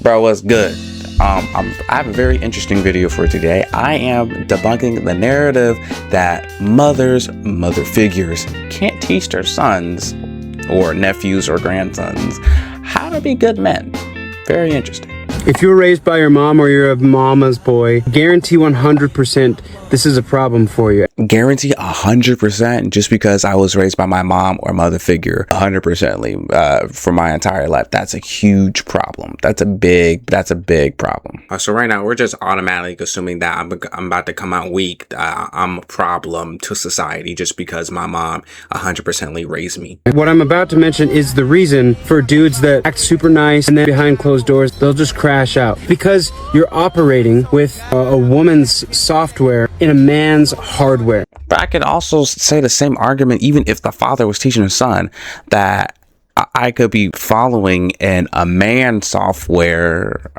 Bro, what's good? I have a very interesting video for today. I am debunking the narrative that mother figures can't teach their sons or nephews or grandsons how to be good men. Very interesting. If you were raised by your mom or you're a mama's boy, guarantee 100% this is a problem for you. Guarantee 100% just because I was raised by my mom or mother figure 100% for my entire life. That's a huge problem. That's a big problem. So right now we're just automatically assuming that I'm about to come out weak. I'm a problem to society just because my mom 100% raised me. What I'm about to mention is the reason for dudes that act super nice and then behind closed doors, they'll just crash out. Because you're operating with a woman's software in a man's hardware. But I could also say the same argument even if the father was teaching his son that I could be following in a man's software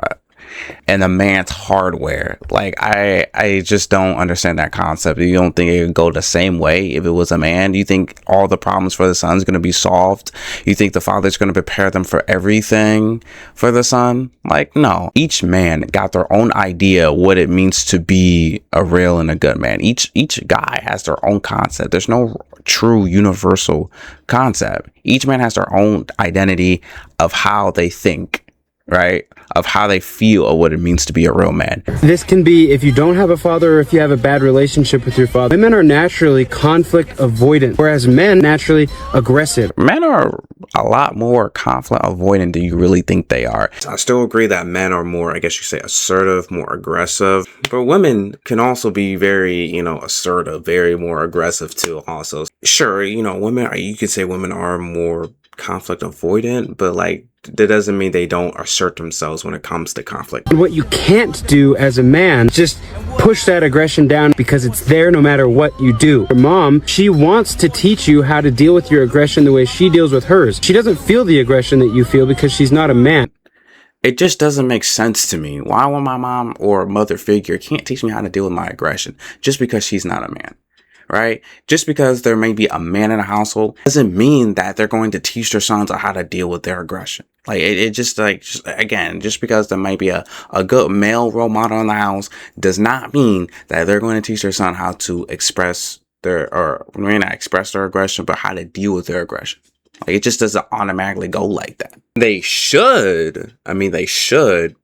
and a man's hardware. Like I just don't understand that concept. You don't think it would go the same way if it was a man? You think all the problems for the son is going to be solved? You think the father's going to prepare them for everything for the son? Like, no. Each man got their own idea what it means to be a real and a good man. Each guy has their own concept. There's no true universal concept. Each man has their own identity of how they think, right? Of how they feel or what it means to be a real man. This can be if you don't have a father or if you have a bad relationship with your father. Women are naturally conflict avoidant, whereas men naturally aggressive. Men are a lot more conflict avoidant than you really think they are. I still agree that men are more, I guess you say, assertive, more aggressive. But women can also be very, assertive, very more aggressive too also. Sure, women, you could say women are more conflict avoidant, but that doesn't mean they don't assert themselves when it comes to conflict. And what you can't do as a man, just push that aggression down because it's there no matter what you do. Your mom, she wants to teach you how to deal with your aggression the way she deals with hers. She doesn't feel the aggression that you feel because she's not a man. It just doesn't make sense to me. Why would my mom or mother figure can't teach me how to deal with my aggression just because she's not a man? Right? Just because there may be a man in a household doesn't mean that they're going to teach their sons how to deal with their aggression. Just because there might be a good male role model in the house does not mean that they're going to teach their son how to express not express their aggression, but how to deal with their aggression. It just doesn't automatically go like that. They should,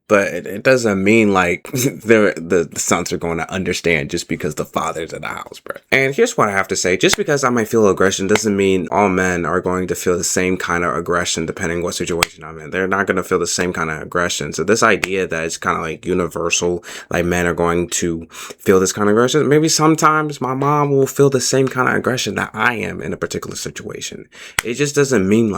but it doesn't mean the sons are going to understand just because the father's in the house, bro. And here's what I have to say. Just because I might feel aggression doesn't mean all men are going to feel the same kind of aggression depending what situation I'm in. They're not going to feel the same kind of aggression. So this idea that it's kind of universal, men are going to feel this kind of aggression. Maybe sometimes my mom will feel the same kind of aggression that I am in a particular situation. It just doesn't mean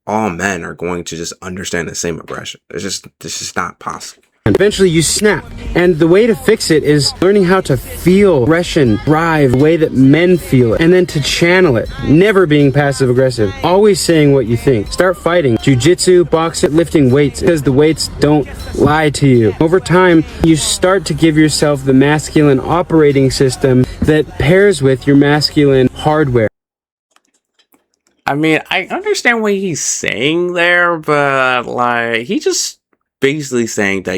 all men are going to just understand the same aggression. It's just not possible. And eventually you snap. And the way to fix it is learning how to feel aggression, drive, the way that men feel it, and then to channel it. Never being passive aggressive. Always saying what you think. Start fighting. Jiu-jitsu, boxing, lifting weights, because the weights don't lie to you. Over time, you start to give yourself the masculine operating system that pairs with your masculine hardware. I understand what he's saying there, but he just basically saying that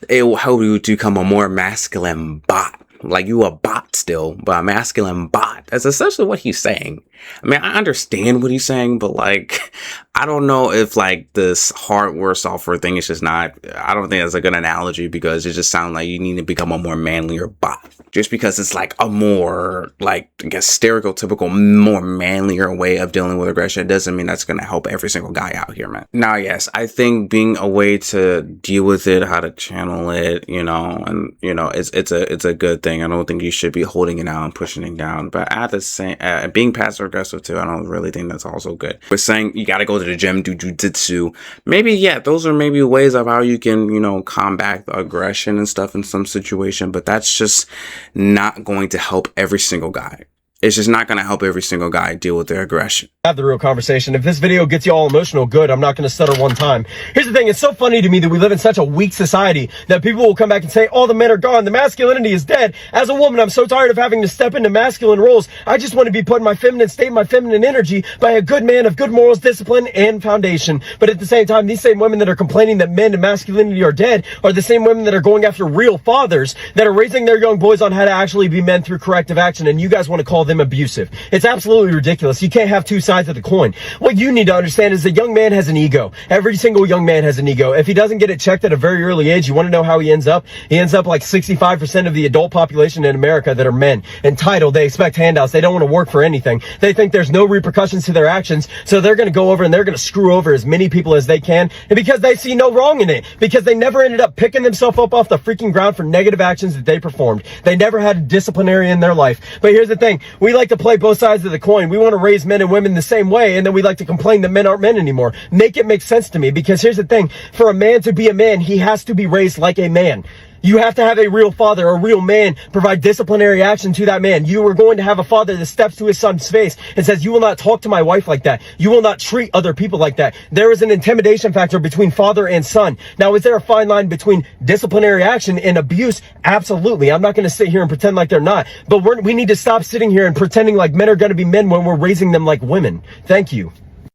it will help you to become a more masculine bot. You a bot still, but a masculine bot. That's essentially what he's saying. I understand what he's saying, but I don't know if this hardware software thing is just not, I don't think that's a good analogy because it just sounds like you need to become a more manlier bot. Just because it's a more, I guess, stereotypical, more manlier way of dealing with aggression doesn't mean that's going to help every single guy out here, man. Now, yes, I think being a way to deal with it, how to channel it, it's a good thing. I don't think you should be holding it out and pushing it down. But at the same, being passive aggressive too, I don't really think that's also good. But saying you got to go to the gym, do jujitsu, maybe, yeah, those are maybe ways of how you can, combat the aggression and stuff in some situation. But that's just not going to help every single guy. It's just not going to help every single guy deal with their aggression. Have the real conversation. If this video gets you all emotional, good. I'm not going to stutter one time. Here's the thing. It's so funny to me that we live in such a weak society that people will come back and say, all the men are gone. The masculinity is dead. As a woman, I'm so tired of having to step into masculine roles. I just want to be put in my feminine state, my feminine energy by a good man of good morals, discipline, and foundation. But at the same time, these same women that are complaining that men and masculinity are dead are the same women that are going after real fathers that are raising their young boys on how to actually be men through corrective action. And you guys want to call them abusive. It's absolutely ridiculous. You can't have two sides of the coin. What you need to understand is a young man has an ego. Every single young man has an ego. If he doesn't get it checked at a very early age, you want to know how he ends up? He ends up like 65% of the adult population in America that are men. Entitled, they expect handouts. They don't want to work for anything. They think there's no repercussions to their actions, so they're going to go over and they're going to screw over as many people as they can, and because they see no wrong in it, because they never ended up picking themselves up off the freaking ground for negative actions that they performed. They never had a disciplinary in their life. But here's the thing. We like to play both sides of the coin. We want to raise men and women the same way, and then we like to complain that men aren't men anymore. Make it make sense to me, because here's the thing. For a man to be a man, he has to be raised like a man. You have to have a real father, a real man, provide disciplinary action to that man. You are going to have a father that steps to his son's face and says, you will not talk to my wife like that. You will not treat other people like that. There is an intimidation factor between father and son. Now, is there a fine line between disciplinary action and abuse? Absolutely. I'm not going to sit here and pretend like they're not. But we need to stop sitting here and pretending like men are going to be men when we're raising them like women. Thank you.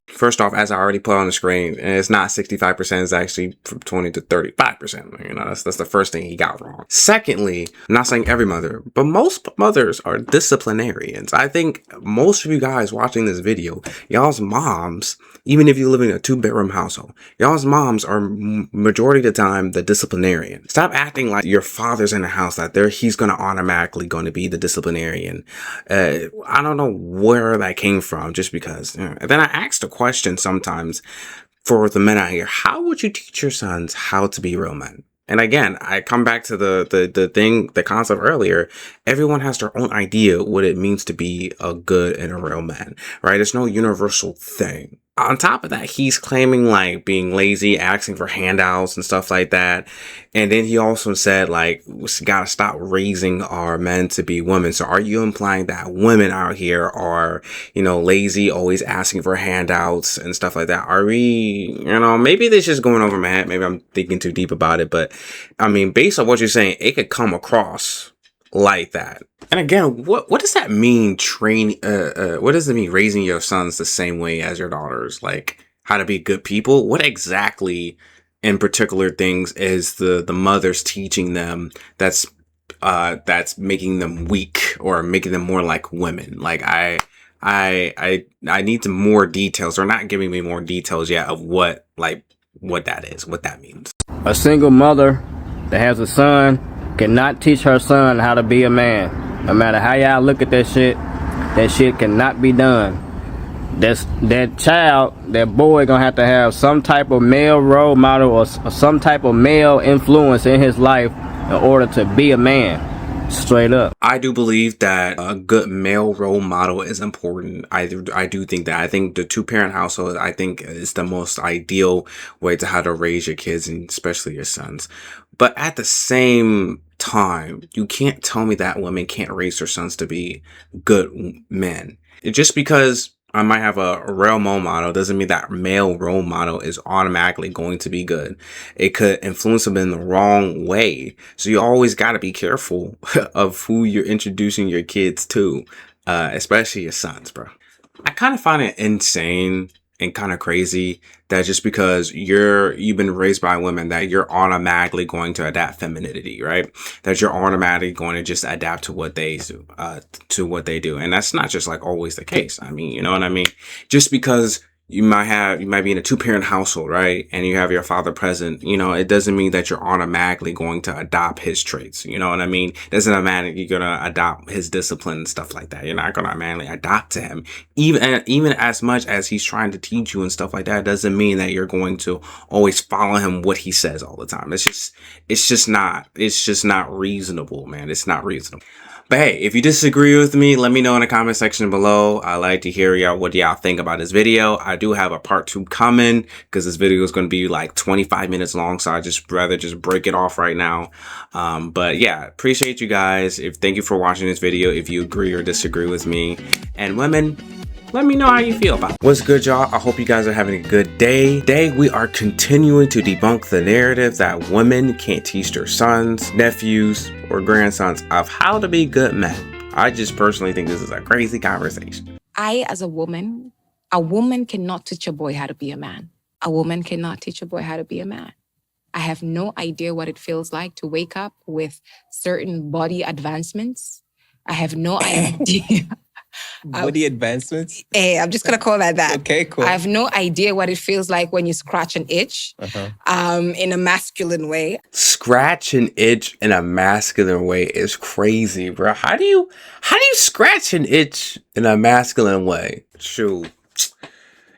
First off, as I already put on the screen, and it's not 65%, it's actually from 20 to 35%. You know, that's the first thing he got wrong. Secondly, I'm not saying every mother, but most mothers are disciplinarians. I think most of you guys watching this video, y'all's moms, even if you live in a 2-bedroom household, y'all's moms are majority of the time the disciplinarian. Stop acting like your father's in the house, that he's going to automatically going to be the disciplinarian. I don't know where that came from, just because. And then I asked a question sometimes for the men out here: how would you teach your sons how to be real men? And again, I come back to the concept earlier. Everyone has their own idea what it means to be a good and a real man, right? There's no universal thing. On top of that, he's claiming like being lazy, asking for handouts and stuff like that. And then he also said like, we gotta stop raising our men to be women. So are you implying that women out here are, you know, lazy, always asking for handouts and stuff like that? Are we, you know, maybe this is going over my head. Maybe I'm thinking too deep about it. But I mean, based on what you're saying, it could come across like that. And again, what does that mean, what does it mean raising your sons the same way as your daughters? Like how to be good people? What exactly in particular things is the mothers teaching them that's making them weak or making them more like women? Like I need some more details. They're not giving me more details yet of what that is, what that means. A single mother that has a son cannot teach her son how to be a man. No matter how y'all look at that shit cannot be done. That child, that boy gonna have to have some type of male role model or some type of male influence in his life in order to be a man. Straight up. I do believe that a good male role model is important. I do think that. I think the 2-parent household, I think, is the most ideal way to how to raise your kids, and especially your sons. But at the same time, you can't tell me that women can't raise their sons to be good men. Just because I might have a real role model doesn't mean that male role model is automatically going to be good. It could influence them in the wrong way. So you always got to be careful of who you're introducing your kids to, especially your sons, bro. I kind of find it insane and kind of crazy that just because you've been raised by women that you're automatically going to adapt femininity, right? That you're automatically going to just adapt to what they do. And that's not just like always the case. I mean, you know what I mean? Just because you might be in a 2-parent household, right? And you have your father present, you know, it doesn't mean that you're automatically going to adopt his traits. You know what I mean? It doesn't automatically you're going to adopt his discipline and stuff like that. You're not going to automatically adopt to him. Even as much as he's trying to teach you and stuff like that, doesn't mean that you're going to always follow him what he says all the time. It's just not reasonable, man. It's not reasonable. But hey, if you disagree with me, let me know in the comment section below. I'd like to hear y'all what y'all think about this video. I do have a part 2 coming because this video is going to be like 25 minutes long, so I just rather just break it off right now. But yeah, appreciate you guys. Thank you for watching this video. If you agree or disagree with me, and women, let me know how you feel about it. What's good, y'all? I hope you guys are having a good day. Today, we are continuing to debunk the narrative that women can't teach their sons, nephews, or grandsons of how to be good men. I just personally think this is a crazy conversation. I, as a woman cannot teach a boy how to be a man. A woman cannot teach a boy how to be a man. I have no idea what it feels like to wake up with certain body advancements. I have no idea. Body advancements? Hey, I'm just going to call that that. Okay, cool. I have no idea what it feels like when you scratch an itch in a masculine way. Scratch an itch in a masculine way is crazy, bro. How do you scratch an itch in a masculine way? Shoot.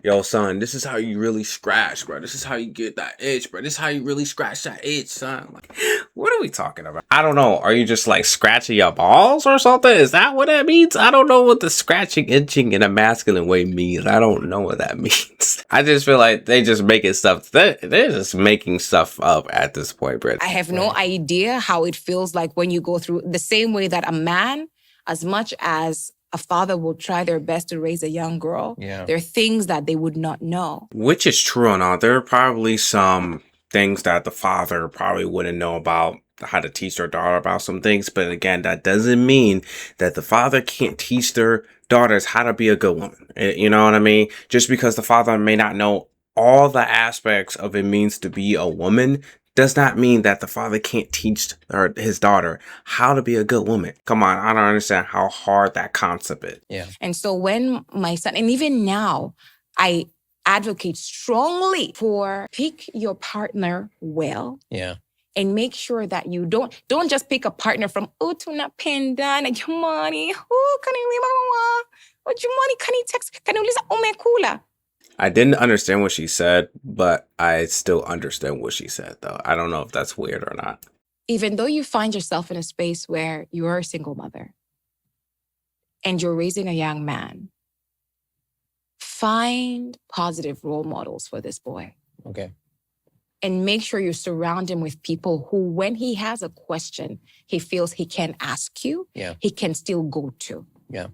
Yo, son, this is how you really scratch, bro. This is how you get that itch, bro. This is how you really scratch that itch, son. Like, what are we talking about? I don't know. Are you just like scratching your balls or something? Is that what that means? I don't know what the scratching, itching in a masculine way means. I don't know what that means. I just feel like they just making stuff. They're just making stuff up at this point, bro. I have no idea how it feels like when you go through the same way that a man, as much as a father will try their best to raise a young girl. Yeah. There are things that they would not know. Which is true or not. There are probably some things that the father probably wouldn't know about how to teach their daughter about some things. But again, that doesn't mean that the father can't teach their daughters how to be a good woman. You know what I mean? Just because the father may not know all the aspects of it means to be a woman does not mean that the father can't teach his daughter how to be a good woman. Come on, I don't understand how hard that concept is. Yeah. And so when my son, and even now, I advocate strongly for pick your partner well. Yeah. And make sure that you don't just pick a partner from tunapenda na jamani, jamani kani text kaniuliza umekula. I didn't understand what she said, but I still understand what she said, though. I don't know if that's weird or not. Even though you find yourself in a space where you're a single mother and you're raising a young man, find positive role models for this boy. Okay. And make sure you surround him with people who, when he has a question, he feels he can ask you, he can still go to. Yeah.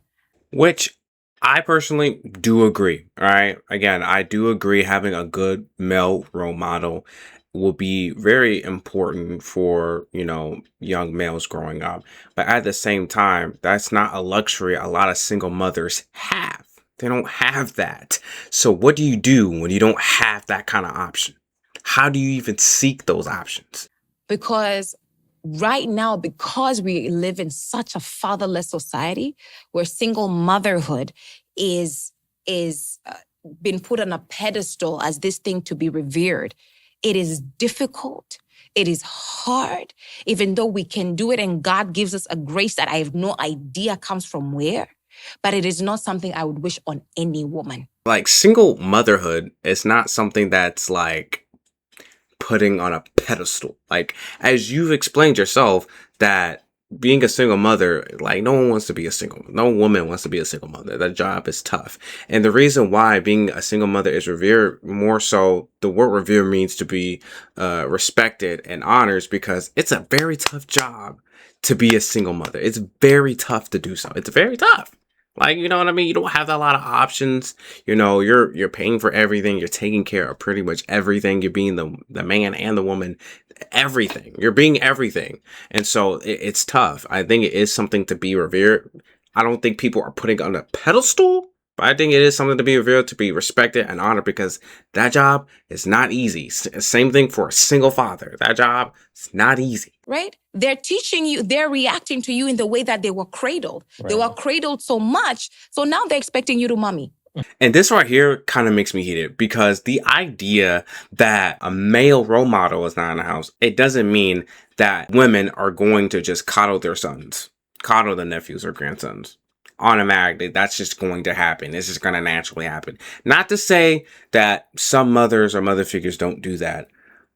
Which I personally do agree. All right. Again, I do agree having a good male role model will be very important for, you know, young males growing up. But at the same time, that's not a luxury a lot of single mothers have. They don't have that. So what do you do when you don't have that kind of option? How do you even seek those options? Because right now, because we live in such a fatherless society where single motherhood is been put on a pedestal as this thing to be revered, it is difficult. It is hard, even though we can do it and God gives us a grace that I have no idea comes from where, but it is not something I would wish on any woman. Like single motherhood is not something that's like putting on a pedestal. Like, as you've explained yourself, that being a single mother, like no woman wants to be a single mother. That job is tough. And the reason why being a single mother is revered more so, the word revere means to be respected and honored, because it's a very tough job to be a single mother. It's very tough to do so. It's very tough. Like, you know what I mean? You don't have a lot of options. You know, you're paying for everything. You're taking care of pretty much everything. You're being the man and the woman, everything. You're being everything. And so it's tough. I think it is something to be revered. I don't think people are putting on a pedestal, but I think it is something to be revered, to be respected and honored, because that job is not easy. Same thing for a single father. That job is not easy. Right? They're teaching you, they're reacting to you in the way that they were cradled. Right. They were cradled so much, so now they're expecting you to mommy. And this right here kind of makes me heated, because the idea that a male role model is not in the house, it doesn't mean that women are going to just coddle their sons, coddle their nephews or grandsons. Automatically, that's just going to happen. It's just going to naturally happen. Not to say that some mothers or mother figures don't do that,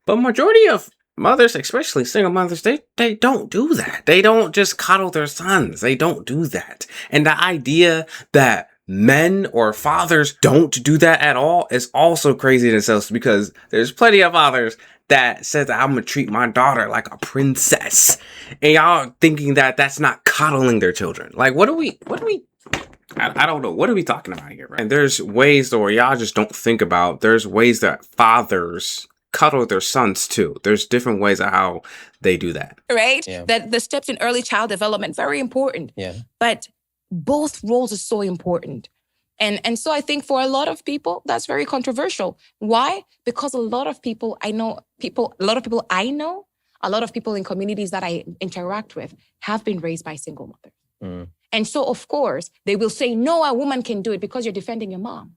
but majority of mothers, especially single mothers, they don't do that. They don't just coddle their sons. They don't do that. And the idea that men or fathers don't do that at all is also crazy in itself, because there's plenty of fathers that says that I'm gonna treat my daughter like a princess, and y'all thinking that that's not coddling their children. Like, what do we I don't know. What are we talking about here, right? And there's ways though where y'all just don't think about. There's ways that fathers cuddle their sons too. There's different ways of how they do that. Right? Yeah. That the steps in early child development, very important. Yeah. But both roles are so important. And so I think for a lot of people, that's very controversial. Why? Because a lot of people I know, a lot of people in communities that I interact with have been raised by single mothers. Mm. And so, of course, they will say, no, a woman can do it because you're defending your mom.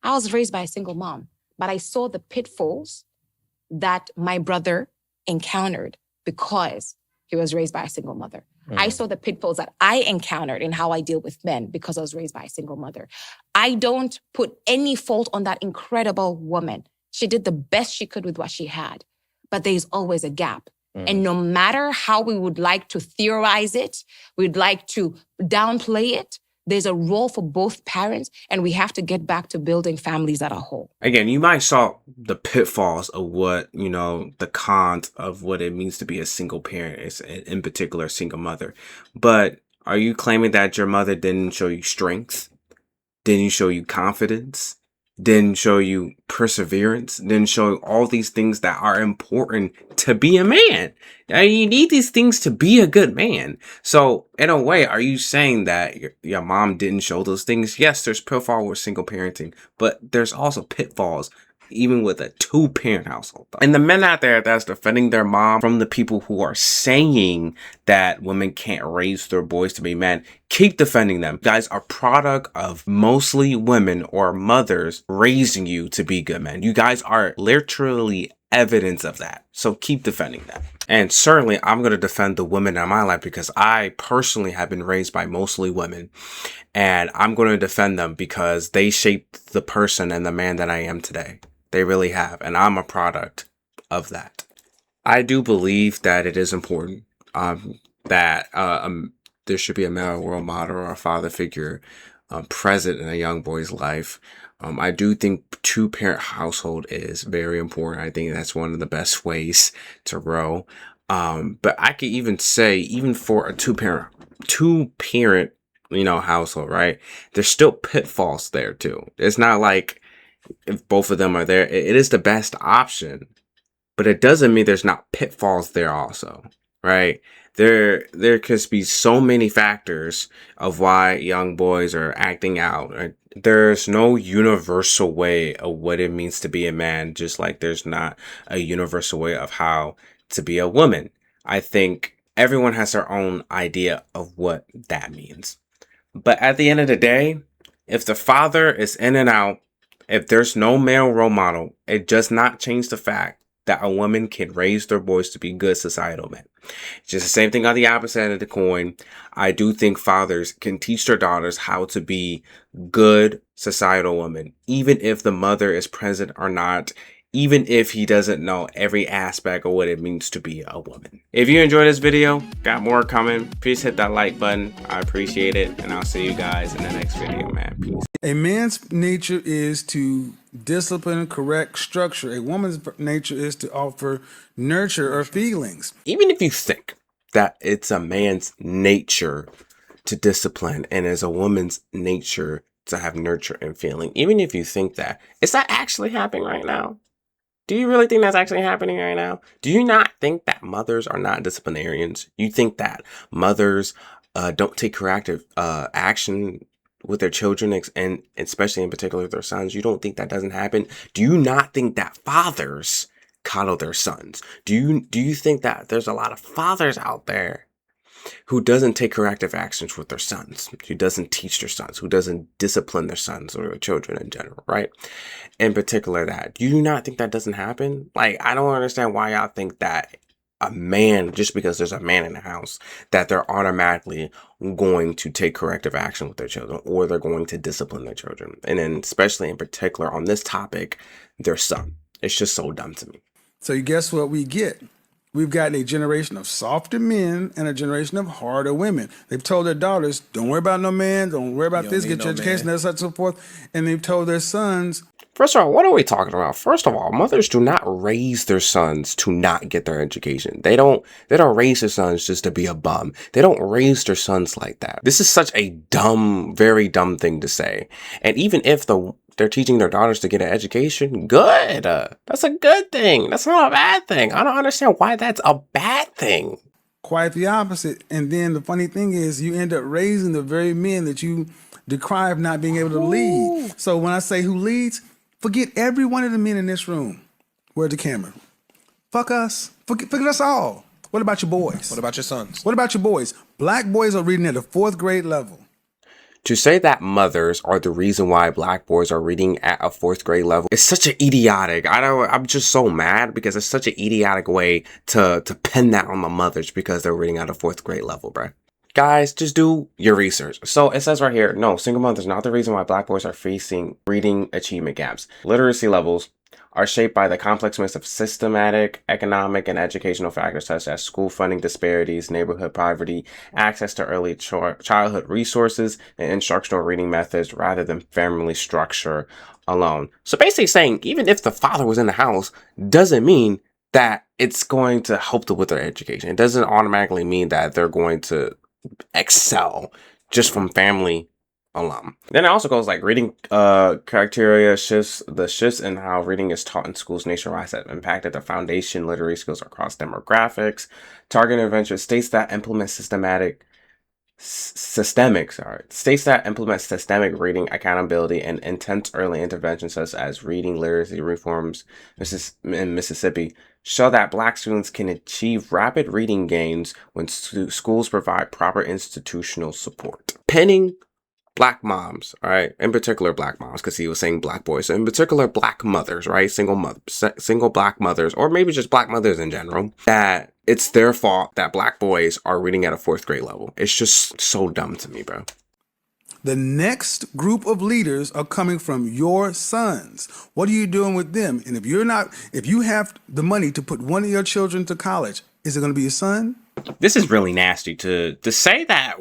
I was raised by a single mom, but I saw the pitfalls that my brother encountered because he was raised by a single mother. I saw the pitfalls that I encountered in how I deal with men because I was raised by a single mother. I don't put any fault on that incredible woman. She did the best she could with what she had, but there's always a gap. And no matter how we would like to theorize it, we'd like to downplay it, there's a role for both parents, and we have to get back to building families as a whole. Again, you might saw the pitfalls of what, the cons of what it means to be a single parent, in particular, a single mother. But are you claiming that your mother didn't show you strength? Didn't show you confidence? Didn't show you perseverance? Didn't show you all these things that are important to be a man? Now, you need these things to be a good man. So, in a way, are you saying that your mom didn't show those things? Yes, there's pitfalls with single parenting, but there's also pitfalls even with a two-parent household. And the men out there that's defending their mom from the people who are saying that women can't raise their boys to be men, keep defending them. You guys are product of mostly women or mothers raising you to be good men. You guys are literally evidence of that. So keep defending that. And certainly I'm going to defend the women in my life because I personally have been raised by mostly women, and I'm going to defend them because they shaped the person and the man that I am today. They really have. And I'm a product of that. I do believe that it is important that there should be a male role model or a father figure present in a young boy's life. I do think two-parent household is very important. I think that's one of the best ways to grow. But I could even say, even for a two-parent, household, right? There's still pitfalls there too. It's not like if both of them are there, it is the best option, but it doesn't mean there's not pitfalls there also, right? There could be so many factors of why young boys are acting out. Right? There's no universal way of what it means to be a man, just like there's not a universal way of how to be a woman. I think everyone has their own idea of what that means. But at the end of the day, if the father is in and out, if there's no male role model, it does not change the fact that a woman can raise their boys to be good societal men. It's just the same thing on the opposite end of the coin. I do think fathers can teach their daughters how to be good societal women, even if the mother is present or not, even if he doesn't know every aspect of what it means to be a woman. If you enjoyed this video, got more coming, please hit that like button. I appreciate it. And I'll see you guys in the next video, man. Peace. A man's nature is to discipline, correct, structure. A woman's nature is to offer nurture or feelings. Even if you think that it's a man's nature to discipline and it's a woman's nature to have nurture and feeling, even if you think that, is that actually happening right now? Do you really think that's actually happening right now? Do you not think that mothers are not disciplinarians? You think that mothers don't take corrective action with their children, and especially in particular their sons? You don't think that doesn't happen? Do you not think that fathers coddle their sons? Do you think that there's a lot of fathers out there who doesn't take corrective actions with their sons, who doesn't teach their sons, who doesn't discipline their sons or their children in general, right? In particular that. Do you not think that doesn't happen? Like, I don't understand why y'all think that a man, just because there's a man in the house, that they're automatically going to take corrective action with their children or they're going to discipline their children. And then especially in particular on this topic, their son. It's just so dumb to me. So you guess what we get? we've gotten a generation of softer men and a generation of harder women. They've told their daughters, don't worry about no man, don't worry about this, get your education, and so forth. And they've told their sons, first of all, what are we talking about? First of all, mothers do not raise their sons to not get their education. They don't raise their sons just to be a bum. They don't raise their sons like that. This is such a dumb, very dumb thing to say. And even if they're teaching their daughters to get an education, good. That's a good thing. That's not a bad thing. I don't understand why that's a bad thing. quite the opposite. And then the funny thing is, you end up raising the very men that you decry of not being able to lead. So when I say who leads, forget every one of the men in this room. Where's the camera? Fuck us. Forget us all. What about your boys? What about your sons? What about your boys? Black boys are reading at the 4th grade level. To say that mothers are the reason why black boys are reading at a 4th grade level is such an idiotic. I'm just so mad because it's such an idiotic way to pin that on the mothers because they're reading at a 4th grade level, bruh. Guys, just do your research. So it says right here, no, single mothers not the reason why black boys are facing reading achievement gaps. Literacy levels are shaped by the complex mix of systematic, economic, and educational factors such as school funding disparities, neighborhood poverty, access to early childhood resources, and instructional reading methods rather than family structure alone. So basically saying, even if the father was in the house, doesn't mean that it's going to help them with their education. It doesn't automatically mean that they're going to excel just from family alum. Then it also goes like reading criteria shifts in how reading is taught in schools nationwide have impacted the foundation literary skills across demographics. Target intervention states that implement systemic reading accountability and intense early interventions such as reading literacy reforms in Mississippi show that black students can achieve rapid reading gains when schools provide proper institutional support. Penning black moms, all right, in particular black moms, because he was saying black boys, so in particular black mothers, right, single black mothers, or maybe just black mothers in general, that it's their fault that black boys are reading at a 4th grade level. It's just so dumb to me, bro. The next group of leaders are coming from your sons. What are you doing with them? And if you have the money to put one of your children to college, is it going to be your son? This is really nasty to say that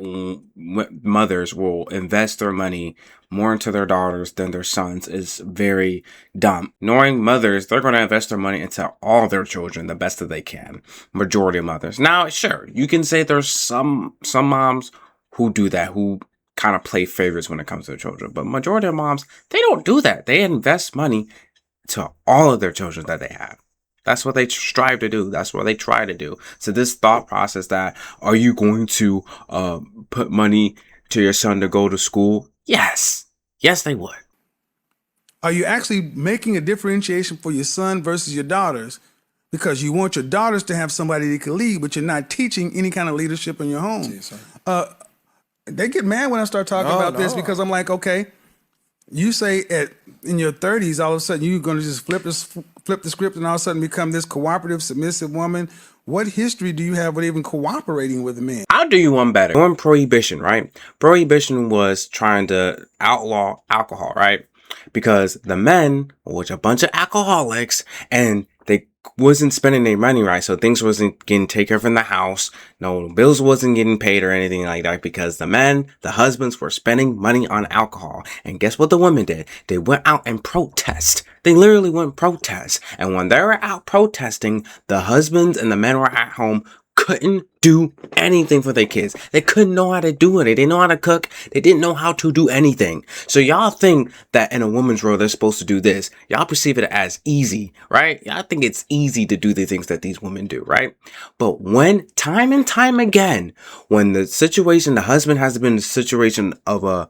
mothers will invest their money more into their daughters than their sons is very dumb. Knowing mothers, they're going to invest their money into all their children the best that they can. Majority of mothers. Now, sure, you can say there's some moms who do that, who kind of play favorites when it comes to their children. But majority of moms, they don't do that. They invest money to all of their children that they have. That's what they strive to do. That's what they try to do. So this thought process that, are you going to put money to your son to go to school? Yes. Yes, they would. Are you actually making a differentiation for your son versus your daughters? Because you want your daughters to have somebody that can lead, but you're not teaching any kind of leadership in your home. Yes, They get mad when I start talking about this because I'm like, okay, you say in your 30s, all of a sudden you're going to just flip the script and all of a sudden become this cooperative, submissive woman. What history do you have with even cooperating with men? I'll do you one better. During Prohibition, right? Prohibition was trying to outlaw alcohol, right? Because the men were a bunch of alcoholics and they wasn't spending their money right. So things wasn't getting taken care of in the house. No bills wasn't getting paid or anything like that because the husbands were spending money on alcohol. And guess what the women did? They went out and protest. They literally went protest. And when they were out protesting, the husbands and the men were at home couldn't do anything for their kids. They couldn't know how to do it. They didn't know how to cook. They didn't know how to do anything. So y'all think that in a woman's role, they're supposed to do this. Y'all perceive it as easy, right? Y'all think it's easy to do the things that these women do, right? But when time and time again, when the husband has been in the situation of a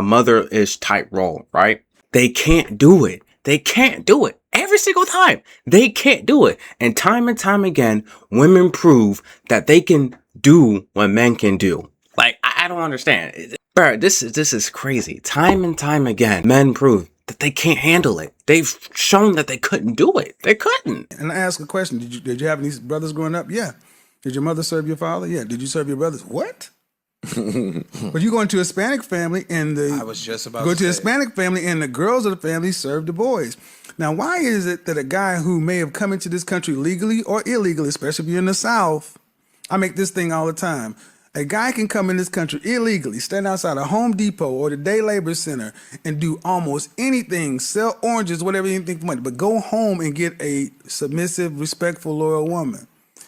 mother-ish type role, right? They can't do it. They can't do it. Every single time. They can't do it. And time again, women prove that they can do what men can do. Like, I don't understand. Bro, this is crazy. Time and time again, men prove that they can't handle it. They've shown that they couldn't do it. They couldn't. And I ask a question. Did you have any brothers growing up? Yeah. Did your mother serve your father? Yeah. Did you serve your brothers? What? But you go into a Hispanic family and I was just about go to to a say. Hispanic family and the girls of the family serve the boys. Now, why is it that a guy who may have come into this country legally or illegally, especially if you're in the South, I make this thing all the time. A guy can come in this country illegally, stand outside a Home Depot or the Day Labor Center and do almost anything, sell oranges, whatever, anything for money, but go home and get a submissive, respectful, loyal woman.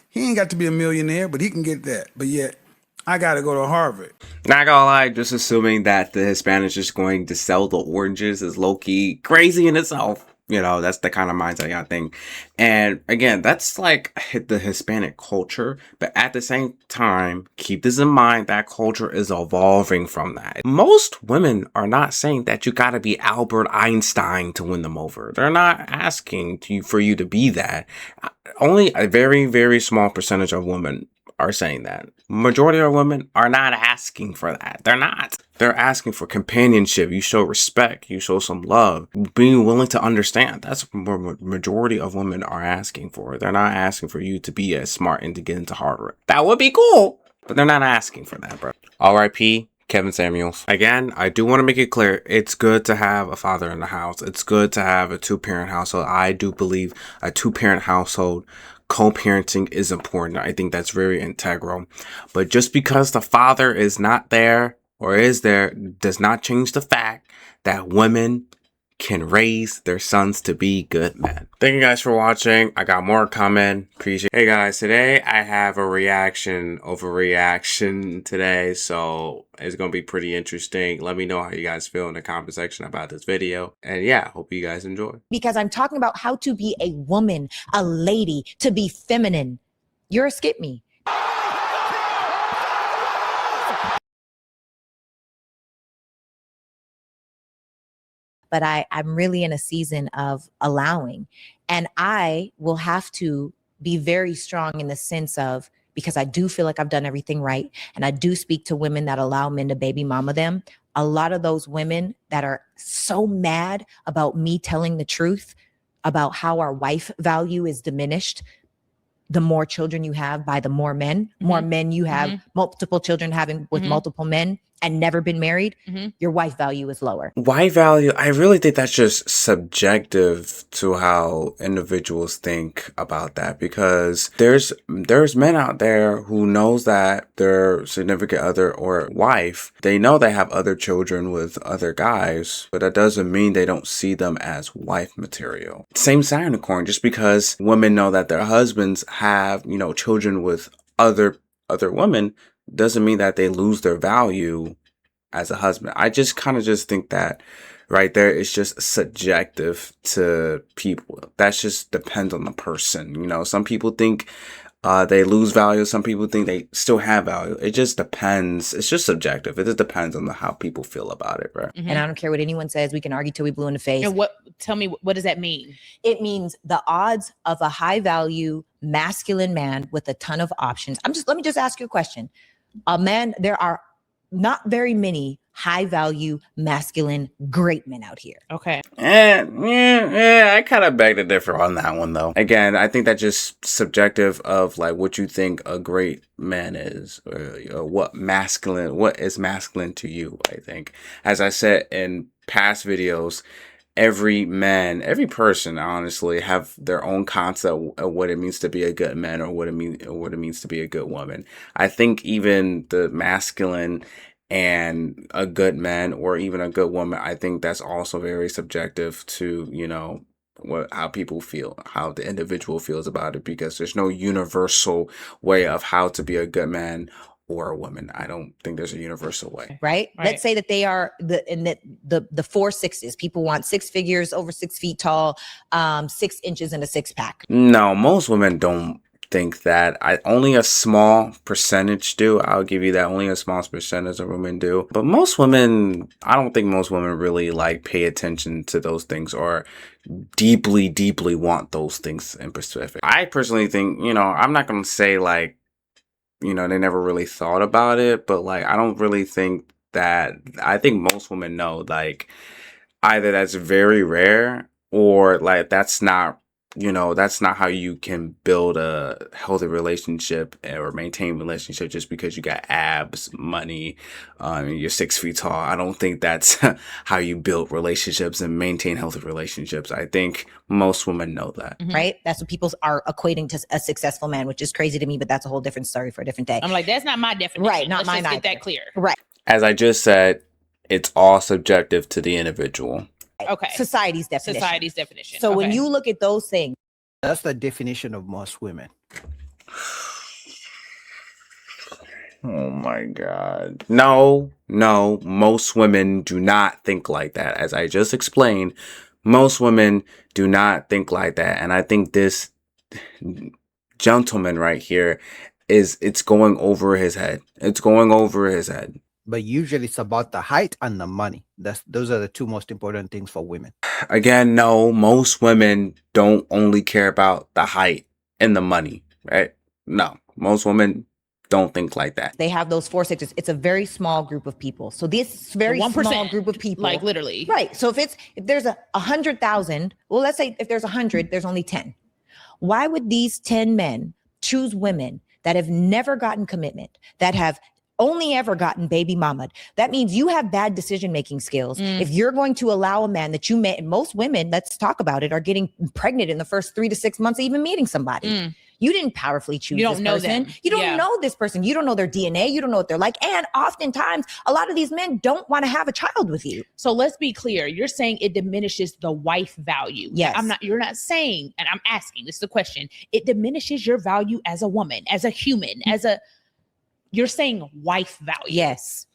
He ain't got to be a millionaire, but he can get that. But yet, I got to go to Harvard. Not gonna lie, just assuming that the Hispanics just going to sell the oranges is low-key crazy in itself. You know, that's the kind of mindset I think. And again, that's like the Hispanic culture. But at the same time, keep this in mind, that culture is evolving from that. Most women are not saying that you gotta be Albert Einstein to win them over. They're not asking for you to be that. Only a very, very small percentage of women are saying that. Majority of women are not asking for that. They're not. They're asking for companionship. You show respect. You show some love. Being willing to understand. That's what majority of women are asking for. They're not asking for you to be as smart and to get into Harvard. That would be cool, but they're not asking for that, bro. R.I.P. Kevin Samuels. Again, I do want to make it clear, it's good to have a father in the house. It's good to have a two-parent household. I do believe a two-parent household, co-parenting is important. I think that's very integral. But just because the father is not there or is there does not change the fact that women can raise their sons to be good men. Thank you guys for watching. I got more coming. Appreciate it. Hey guys, today I have a reaction today, so it's gonna be pretty interesting. Let me know how you guys feel in the comment section about this video. And yeah, hope you guys enjoy. Because I'm talking about how to be a woman, a lady, to be feminine. You're a skip me. But I'm really in a season of allowing. And I will have to be very strong in the sense of, because I do feel like I've done everything right. And I do speak to women that allow men to baby mama them. A lot of those women that are so mad about me telling the truth about how our wife value is diminished, the more children you have by the more men you have, multiple children having with multiple men and never been married, your wife value is lower. Wife value, I really think that's just subjective to how individuals think about that, because there's men out there who knows that their significant other or wife, they know they have other children with other guys, but that doesn't mean they don't see them as wife material. Same side of the coin, just because women know that their husbands have, you know, children with other women doesn't mean that they lose their value as a husband. I just kind of just think that right there is just subjective to people. That just depends on the person. You know, some people think they lose value. Some people think they still have value. It just depends. It's just subjective. It just depends on how people feel about it, right? And I don't care what anyone says. We can argue till we blue in the face. And tell me, what does that mean? It means the odds of a high value masculine man with a ton of options. Let me just ask you a question. A man, there are not very many high value masculine great men out here. Okay. Yeah, I kind of beg to differ on that one though. Again, I think that's just subjective of like what you think a great man is, or what is masculine to you. I think, as I said in past videos, every person honestly have their own concept of what it means to be a good man, or what it means to be a good woman. I think even the masculine and a good man or even a good woman, I think that's also very subjective to, you know, how people feel, how the individual feels about it, because there's no universal way of how to be a good man or a woman. I don't think there's a universal way. Right? Let's say that they are the 4 6s. People want 6 figures, over 6 feet tall, 6 inches and a 6-pack. No, most women don't think that. Only a small percentage do. I'll give you that. Only a small percentage of women do. But most women, I don't think most women really like pay attention to those things or deeply want those things in specific. I personally think, you know, I'm not going to say like, you know, they never really thought about it, but like, I don't really think that. I think most women know, like, either that's very rare or like that's not that's not how you can build a healthy relationship or maintain relationship just because you got abs, money, you're 6 feet tall. I don't think that's how you build relationships and maintain healthy relationships. I think most women know that. Right? That's what people are equating to a successful man, which is crazy to me, but that's a whole different story for a different day. I'm like, that's not my definition. Right, not Let's mine just get either. that clear. Right. As I just said, it's all subjective to the individual. Okay. Society's definition. So when you look at those things, that's the definition of most women. Oh my God. No, most women do not think like that. As I just explained, most women do not think like that. And I think this gentleman right here it's going over his head. It's going over his head. But usually it's about the height and the money. Those are the two most important things for women. Again, no, most women don't only care about the height and the money, right? No, most women don't think like that. They have those 4 6s. It's a very small group of people. So this very small group of people, like literally, right? So if there's 100,000, well, let's say if there's 100, there's only 10. Why would these 10 men choose women that have never gotten commitment, that have only ever gotten baby mama? That means you have bad decision-making skills. If you're going to allow a man that you met, and most women, let's talk about it, are getting pregnant in the first 3 to 6 months of even meeting somebody. You didn't powerfully choose this person. You don't know this person. You don't know their DNA. You don't know what they're like. And oftentimes, a lot of these men don't want to have a child with you. So let's be clear. You're saying it diminishes the wife value. Yes. You're not saying, and I'm asking, this is the question. It diminishes your value as a woman, as a human, you're saying wife value. Yes.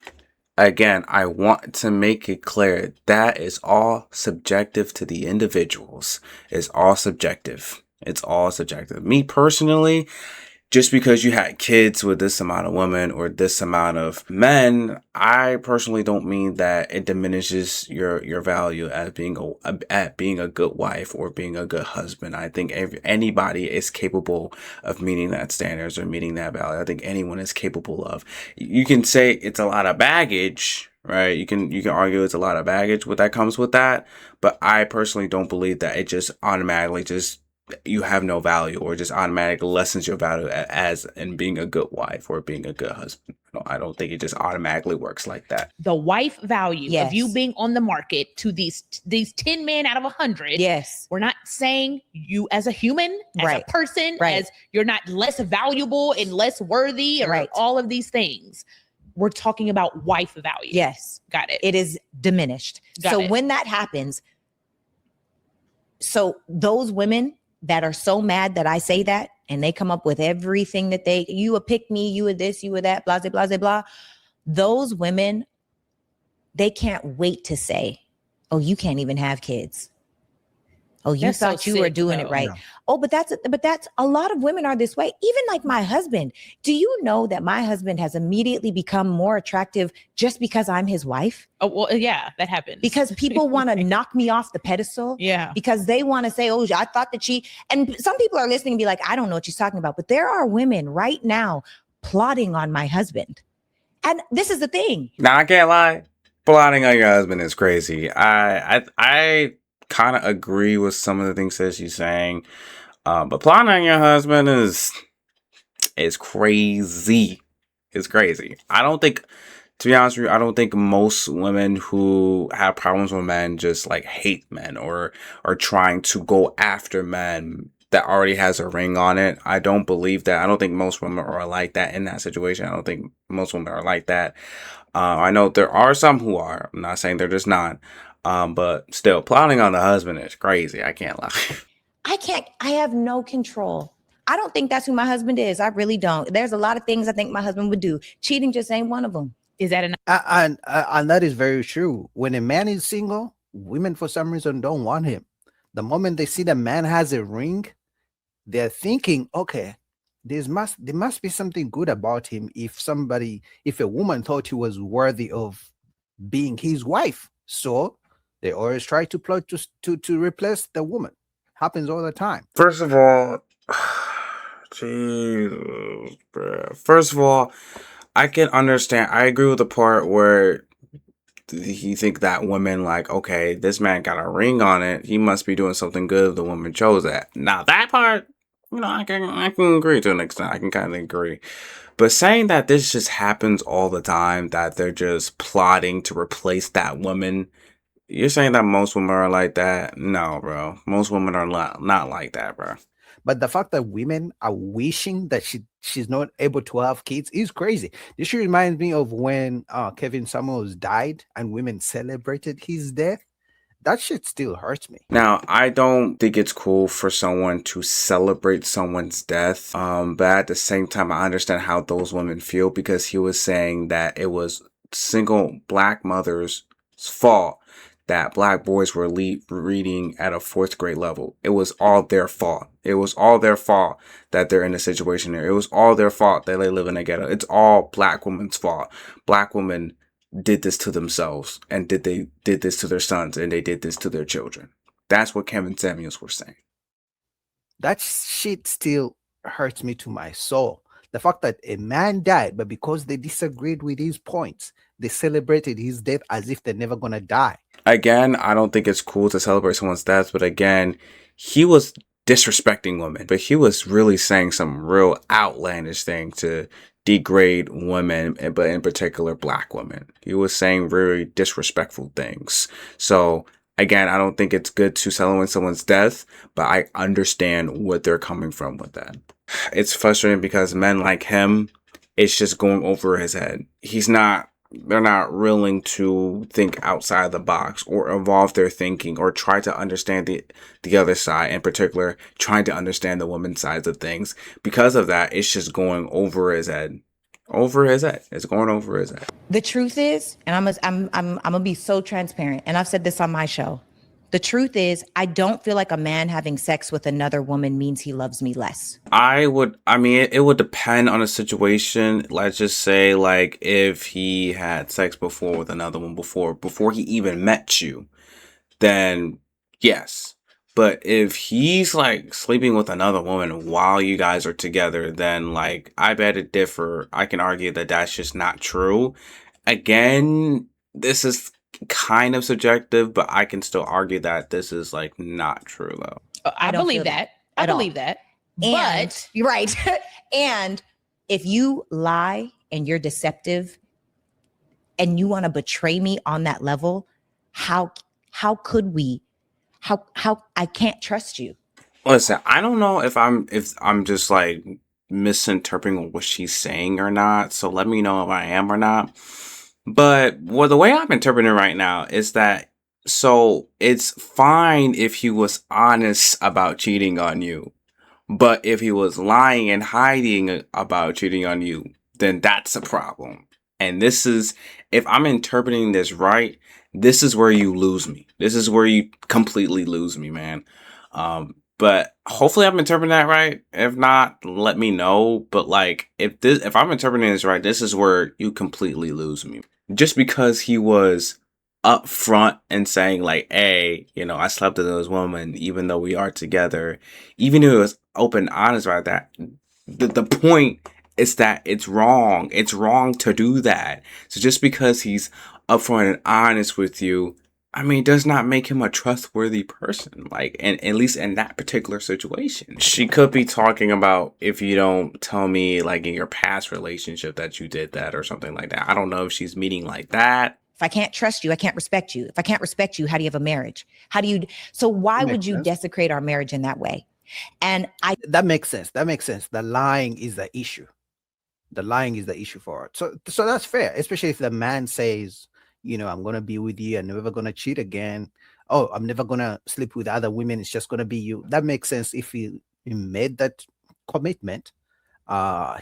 Again, I want to make it clear that is all subjective to the individuals. It's all subjective. It's all subjective. Me personally, just because you had kids with this amount of women or this amount of men, I personally don't mean that it diminishes your value as being a good wife or being a good husband. I think anybody is capable of meeting that standards or meeting that value. I think anyone is capable of. You can say it's a lot of baggage, right? You can argue it's a lot of baggage that comes with that, but I personally don't believe that it just automatically you have no value or just automatically lessens your value as in being a good wife or being a good husband. No, I don't think it just automatically works like that. The wife value of you being on the market to these 10 men out of 100. Yes. We're not saying you as a human, as a person, as you're not less valuable and less worthy or all of these things. We're talking about wife value. Yes. Got it. It is diminished. When that happens, so those women that are so mad that I say that, and they come up with everything that you a pick me, you a this, you a that, blah, blah, blah, blah, blah. Those women, they can't wait to say, oh, you can't even have kids. Oh, you thought you were doing it right. Yeah. Oh, but that's a lot of women are this way. Even like my husband. Do you know that my husband has immediately become more attractive just because I'm his wife? Oh, well, yeah, that happens. Because people want to knock me off the pedestal. Yeah. Because they want to say, oh, I thought that and some people are listening and be like, I don't know what she's talking about. But there are women right now plotting on my husband. And this is the thing. Now, I can't lie. Plotting on your husband is crazy. I kind of agree with some of the things that she's saying, but plotting on your husband is crazy. It's crazy. I don't think, to be honest with you, I don't think most women who have problems with men just like hate men or are trying to go after men that already has a ring on it. I don't believe that. I don't think most women are like that in that situation. I don't think most women are like that. I know there are some who are. I'm not saying they're just not. But still, plotting on the husband is crazy. I can't lie. I have no control. I don't think that's who my husband is. I really don't. There's a lot of things I think my husband would do. Cheating just ain't one of them. Is that enough? And that is very true. When a man is single, women for some reason don't want him. The moment they see the man has a ring, they're thinking, okay, there must be something good about him. If a woman thought he was worthy of being his wife, so they always try to plot to replace the woman. Happens all the time. First of all, Jesus, bro. First of all, I can understand. I agree with the part where he think that women like, okay, this man got a ring on it, he must be doing something good if the woman chose that. Now that part, I can agree to an extent. I can kind of agree. But saying that this just happens all the time, that they're just plotting to replace that woman, you're saying that most women are like that? No, bro. Most women are not like that, bro. But the fact that women are wishing that she's not able to have kids is crazy. This reminds me of when Kevin Samuels died and women celebrated his death. That shit still hurts me. Now, I don't think it's cool for someone to celebrate someone's death. But at the same time, I understand how those women feel, because he was saying that it was single black mothers' fault that black boys were reading at a 4th grade level. It was all their fault. It was all their fault that they're in a situation there. It was all their fault that they live in a ghetto. It's all black women's fault. Black women did this to themselves, and they did this to their sons, and they did this to their children. That's what Kevin Samuels was saying. That shit still hurts me to my soul. The fact that a man died, but because they disagreed with his points, they celebrated his death as if they're never gonna die. Again, I don't think it's cool to celebrate someone's death, but again, he was disrespecting women, but he was really saying some real outlandish thing to degrade women, but in particular black women. He was saying very disrespectful things. So again, I don't think it's good to celebrate someone's death, but I understand what they're coming from with that. It's frustrating because men like him, it's just going over his head. They're not willing to think outside the box or evolve their thinking or try to understand the other side, in particular, trying to understand the women's sides of things. Because of that, it's just going over his head. Over his head. It's going over his head. The truth is, and I'm gonna be so transparent, and I've said this on my show. The truth is, I don't feel like a man having sex with another woman means he loves me less. It would depend on the situation. Let's just say, like, if he had sex before with another one before he even met you, then yes. But if he's like sleeping with another woman while you guys are together, then like, I bet it differ. I can argue that that's just not true. Again, this is kind of subjective, but I can still argue that this is like not true though. I believe that. I believe that. But you're right. And if you lie and you're deceptive and you want to betray me on that level, how could we? How I can't trust you. Listen, I don't know if I'm just like misinterpreting what she's saying or not. So let me know if I am or not. But the way I'm interpreting it right now is that, so it's fine if he was honest about cheating on you, but if he was lying and hiding about cheating on you, then that's a problem. And this is, if I'm interpreting this right, this is where you lose me. This is where you completely lose me, man. But hopefully I'm interpreting that right. If not, let me know. But like, if I'm interpreting this right, this is where you completely lose me. Just because he was upfront and saying like, hey, I slept with this woman, even though we are together, even if it was open and honest about that, the point is that it's wrong. It's wrong to do that. So just because he's upfront and honest with you, does not make him a trustworthy person, like, and at least in that particular situation. She could be talking about, if you don't tell me, like, in your past relationship that you did that or something like that. I don't know if she's meaning like that. If I can't trust you, I can't respect you. If I can't respect you, how do you have a marriage? So why would you desecrate our marriage in that way? And that makes sense. That makes sense. The lying is the issue. The lying is the issue for it. So that's fair, especially if the man says, I'm going to be with you. I'm never going to cheat again. Oh, I'm never going to sleep with other women. It's just going to be you. That makes sense if he made that commitment.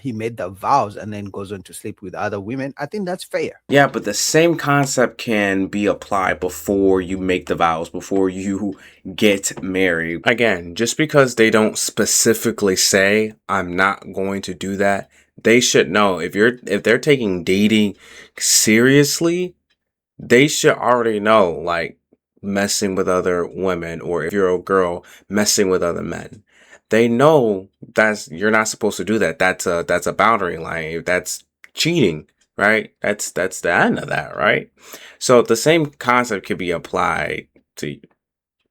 He made the vows and then goes on to sleep with other women. I think that's fair. Yeah, but the same concept can be applied before you make the vows, before you get married. Again, just because they don't specifically say, I'm not going to do that, they should know. If they're taking dating seriously, they should already know, like, messing with other women, or if you're a girl, messing with other men. They know you're not supposed to do that. That's a boundary line. That's cheating. right? That's the end of that, right? So the same concept could be applied to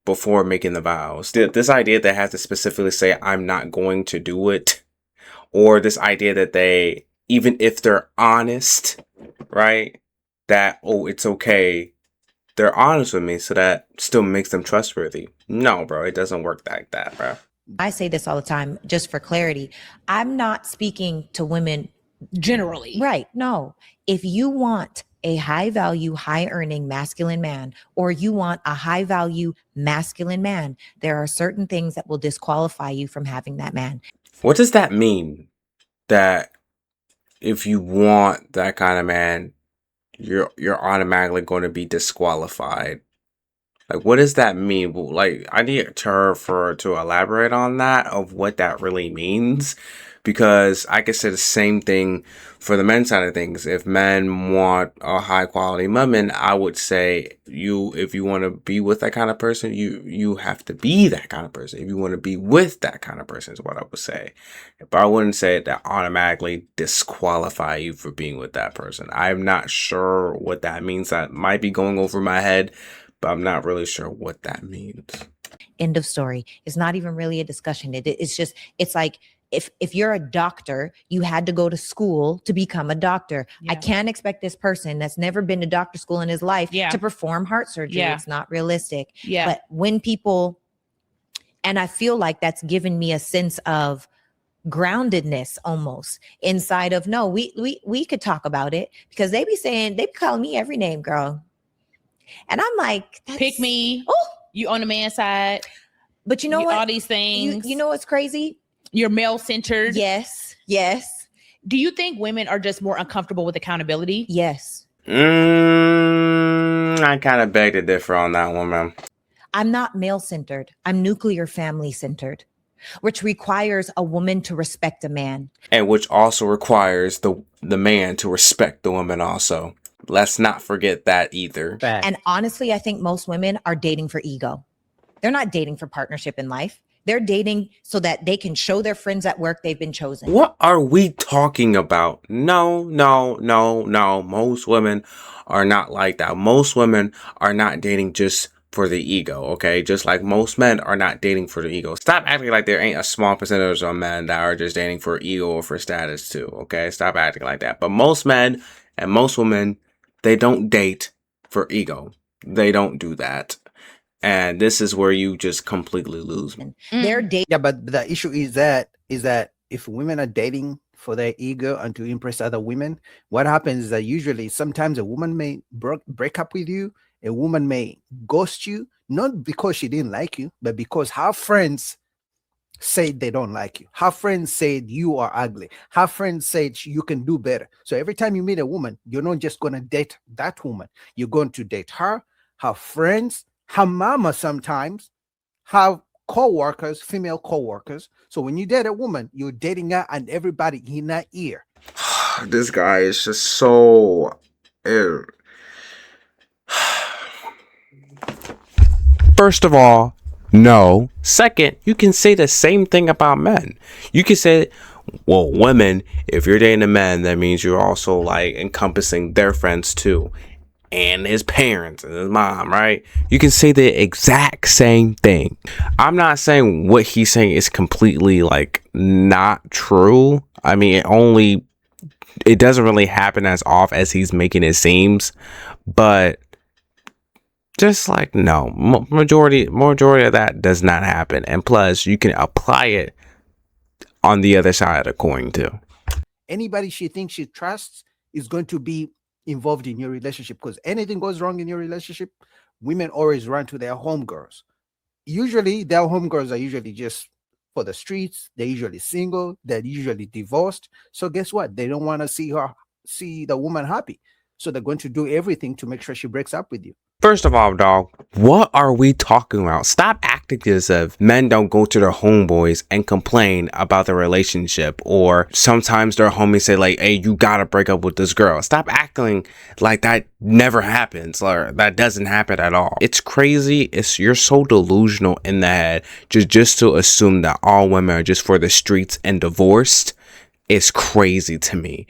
before making the vows. This idea that has to specifically say, I'm not going to do it, or this idea that they, even if they're honest, right, that, oh, it's okay, they're honest with me, so that still makes them trustworthy. No, bro, it doesn't work like that, bro. I say this all the time, just for clarity. I'm not speaking to women generally. Right. No. If you want a high value, high earning masculine man, or you want a high value masculine man, there are certain things that will disqualify you from having that man. What does that mean? That if you want that kind of man, you're automatically going to be disqualified. Like, what does that mean? Like, I need her to elaborate on that, of what that really means, because I could say the same thing for the men's side of things. If men want a high quality woman, I would say if you want to be with that kind of person, you have to be that kind of person. If you want to be with that kind of person, is what I would say. But I wouldn't say that automatically disqualify you for being with that person. I'm not sure what that means. That might be going over my head, but I'm not really sure what that means. End of story. It's not even really a discussion. It's like, if you're a doctor, you had to go to school to become a doctor. I can't expect this person that's never been to doctor school in his life to perform heart surgery. It's not realistic. But when people, and I feel like that's given me a sense of groundedness almost inside of, no, we could talk about it, because they be calling me every name, girl. And I'm like, pick me. Oh, you on the man side. But you know what? All these things. You know what's crazy? You're male centered. Yes. Do you think women are just more uncomfortable with accountability? Yes. I kind of beg to differ on that one, man. I'm not male centered. I'm nuclear family centered, which requires a woman to respect a man. And which also requires the man to respect the woman also. Let's not forget that either. And honestly, I think most women are dating for ego. They're not dating for partnership in life. They're dating so that they can show their friends at work they've been chosen. What are we talking about? No. Most women are not like that. Most women are not dating just for the ego, okay? Just like most men are not dating for the ego. Stop acting like there ain't a small percentage of men that are just dating for ego or for status too, okay? Stop acting like that. But most men and most women, they don't date for ego. They don't do that. And this is where you just completely lose. They're dating. Yeah, but the issue is that if women are dating for their ego and to impress other women, what happens is that usually sometimes a woman may break up with you, a woman may ghost you, not because she didn't like you, but because her friends said they don't like you. Her friends said you are ugly. Her friends said you can do better. So every time you meet a woman, you're not just going to date that woman. You're going to date her friends, her mama sometimes, her co-workers, female co-workers. So when you date a woman, you're dating her and everybody in her ear. This guy is just so... First of all, no. Second, you can say the same thing about men. You can say, well, women, if you're dating a man, that means you're also like encompassing their friends too. And his parents and his mom, right? You can say the exact same thing. I'm not saying what he's saying is completely like not true. I mean, it doesn't really happen as often as he's making it seems, but just like, no, majority of that does not happen. And plus, you can apply it on the other side of the coin too. Anybody she thinks she trusts is going to be involved in your relationship, because anything goes wrong in your relationship, women always run to their homegirls. Usually their homegirls are usually just for the streets. They're usually single. They're usually divorced. So guess what? They don't want to see the woman happy. So they're going to do everything to make sure she breaks up with you. First of all, dog, what are we talking about? Stop acting as if men don't go to their homeboys and complain about the relationship, or sometimes their homies say like, hey, you gotta break up with this girl. Stop acting like that never happens, or that doesn't happen at all. It's crazy. You're so delusional in the head just to assume that all women are just for the streets and divorced. is crazy to me.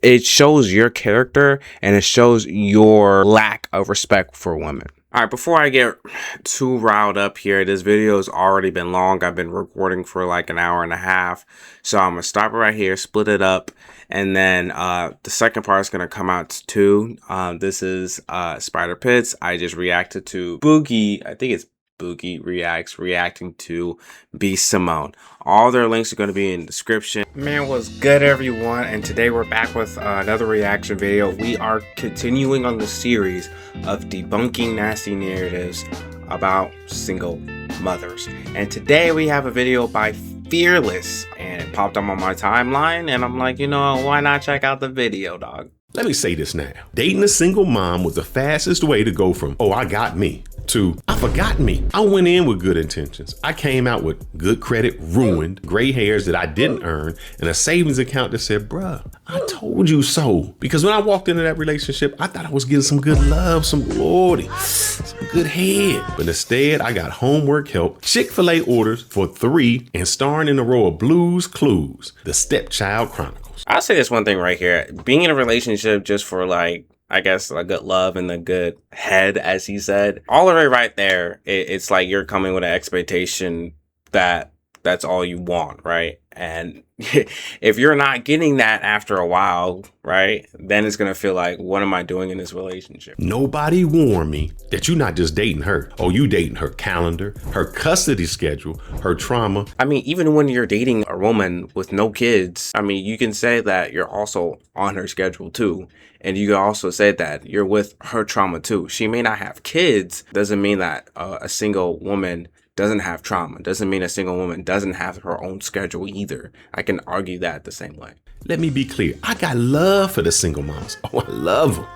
It shows your character and it shows your lack of respect for women. All right, before I get too riled up here, this video has already been long. I've been recording for like an hour and a half. So I'm going to stop it right here, split it up. And then the second part is going to come out too. This is Spider Pits. I just reacted to Boogie. I think it's Boogie reacting to B Simone. All their links are going to be in the description. Man, what's good, everyone? And today we're back with another reaction video. We are continuing on the series of debunking nasty narratives about single mothers. And today we have a video by Fearless, and it popped up on my timeline, and I'm like, you know, why not check out the video, dog? Let me say this now. Dating a single mom was the fastest way to go from, oh, I got me, to I forgot me. I went in with good intentions. I came out with good credit ruined, gray hairs that I didn't earn, and a savings account that said, bruh, I told you so. Because when I walked into that relationship, I thought I was getting some good love, some loyalty, some good head. But instead, I got homework help, Chick-fil-A orders for 3, and starring in a row of Blue's Clues, The Stepchild Chronicles. I'll say this one thing right here. Being in a relationship just for like, I guess, a good love and a good head, as he said, all of it right there, it's like you're coming with an expectation that that's all you want, right? And if you're not getting that after a while, right, then it's going to feel like, what am I doing in this relationship? Nobody warned me that you're not just dating her. Oh, you dating her calendar, her custody schedule, her trauma. I mean, even when you're dating a woman with no kids, I mean, you can say that you're also on her schedule too. And you can also say that you're with her trauma too. She may not have kids. Doesn't mean that a single woman doesn't have trauma. Doesn't mean a single woman doesn't have her own schedule either. I can argue that the same way. Let me be clear. I got love for the single moms. Oh, I love them.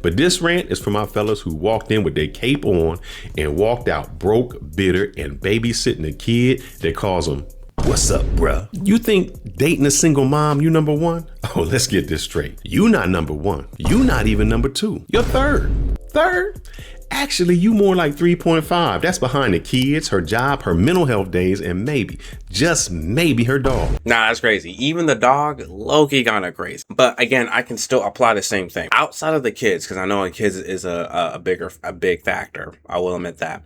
But this rant is for my fellas who walked in with their cape on and walked out broke, bitter, and babysitting a kid that calls them, what's up, bruh? You think dating a single mom, you number one? Oh, let's get this straight. You not number one. You not even number 2. You're third. Third? Actually, you more like 3.5. That's behind the kids, her job, her mental health days, and maybe, just maybe her dog. Nah, that's crazy. Even the dog, low-key kinda crazy. But again, I can still apply the same thing. Outside of the kids, because I know the kids is a big factor. I will admit that.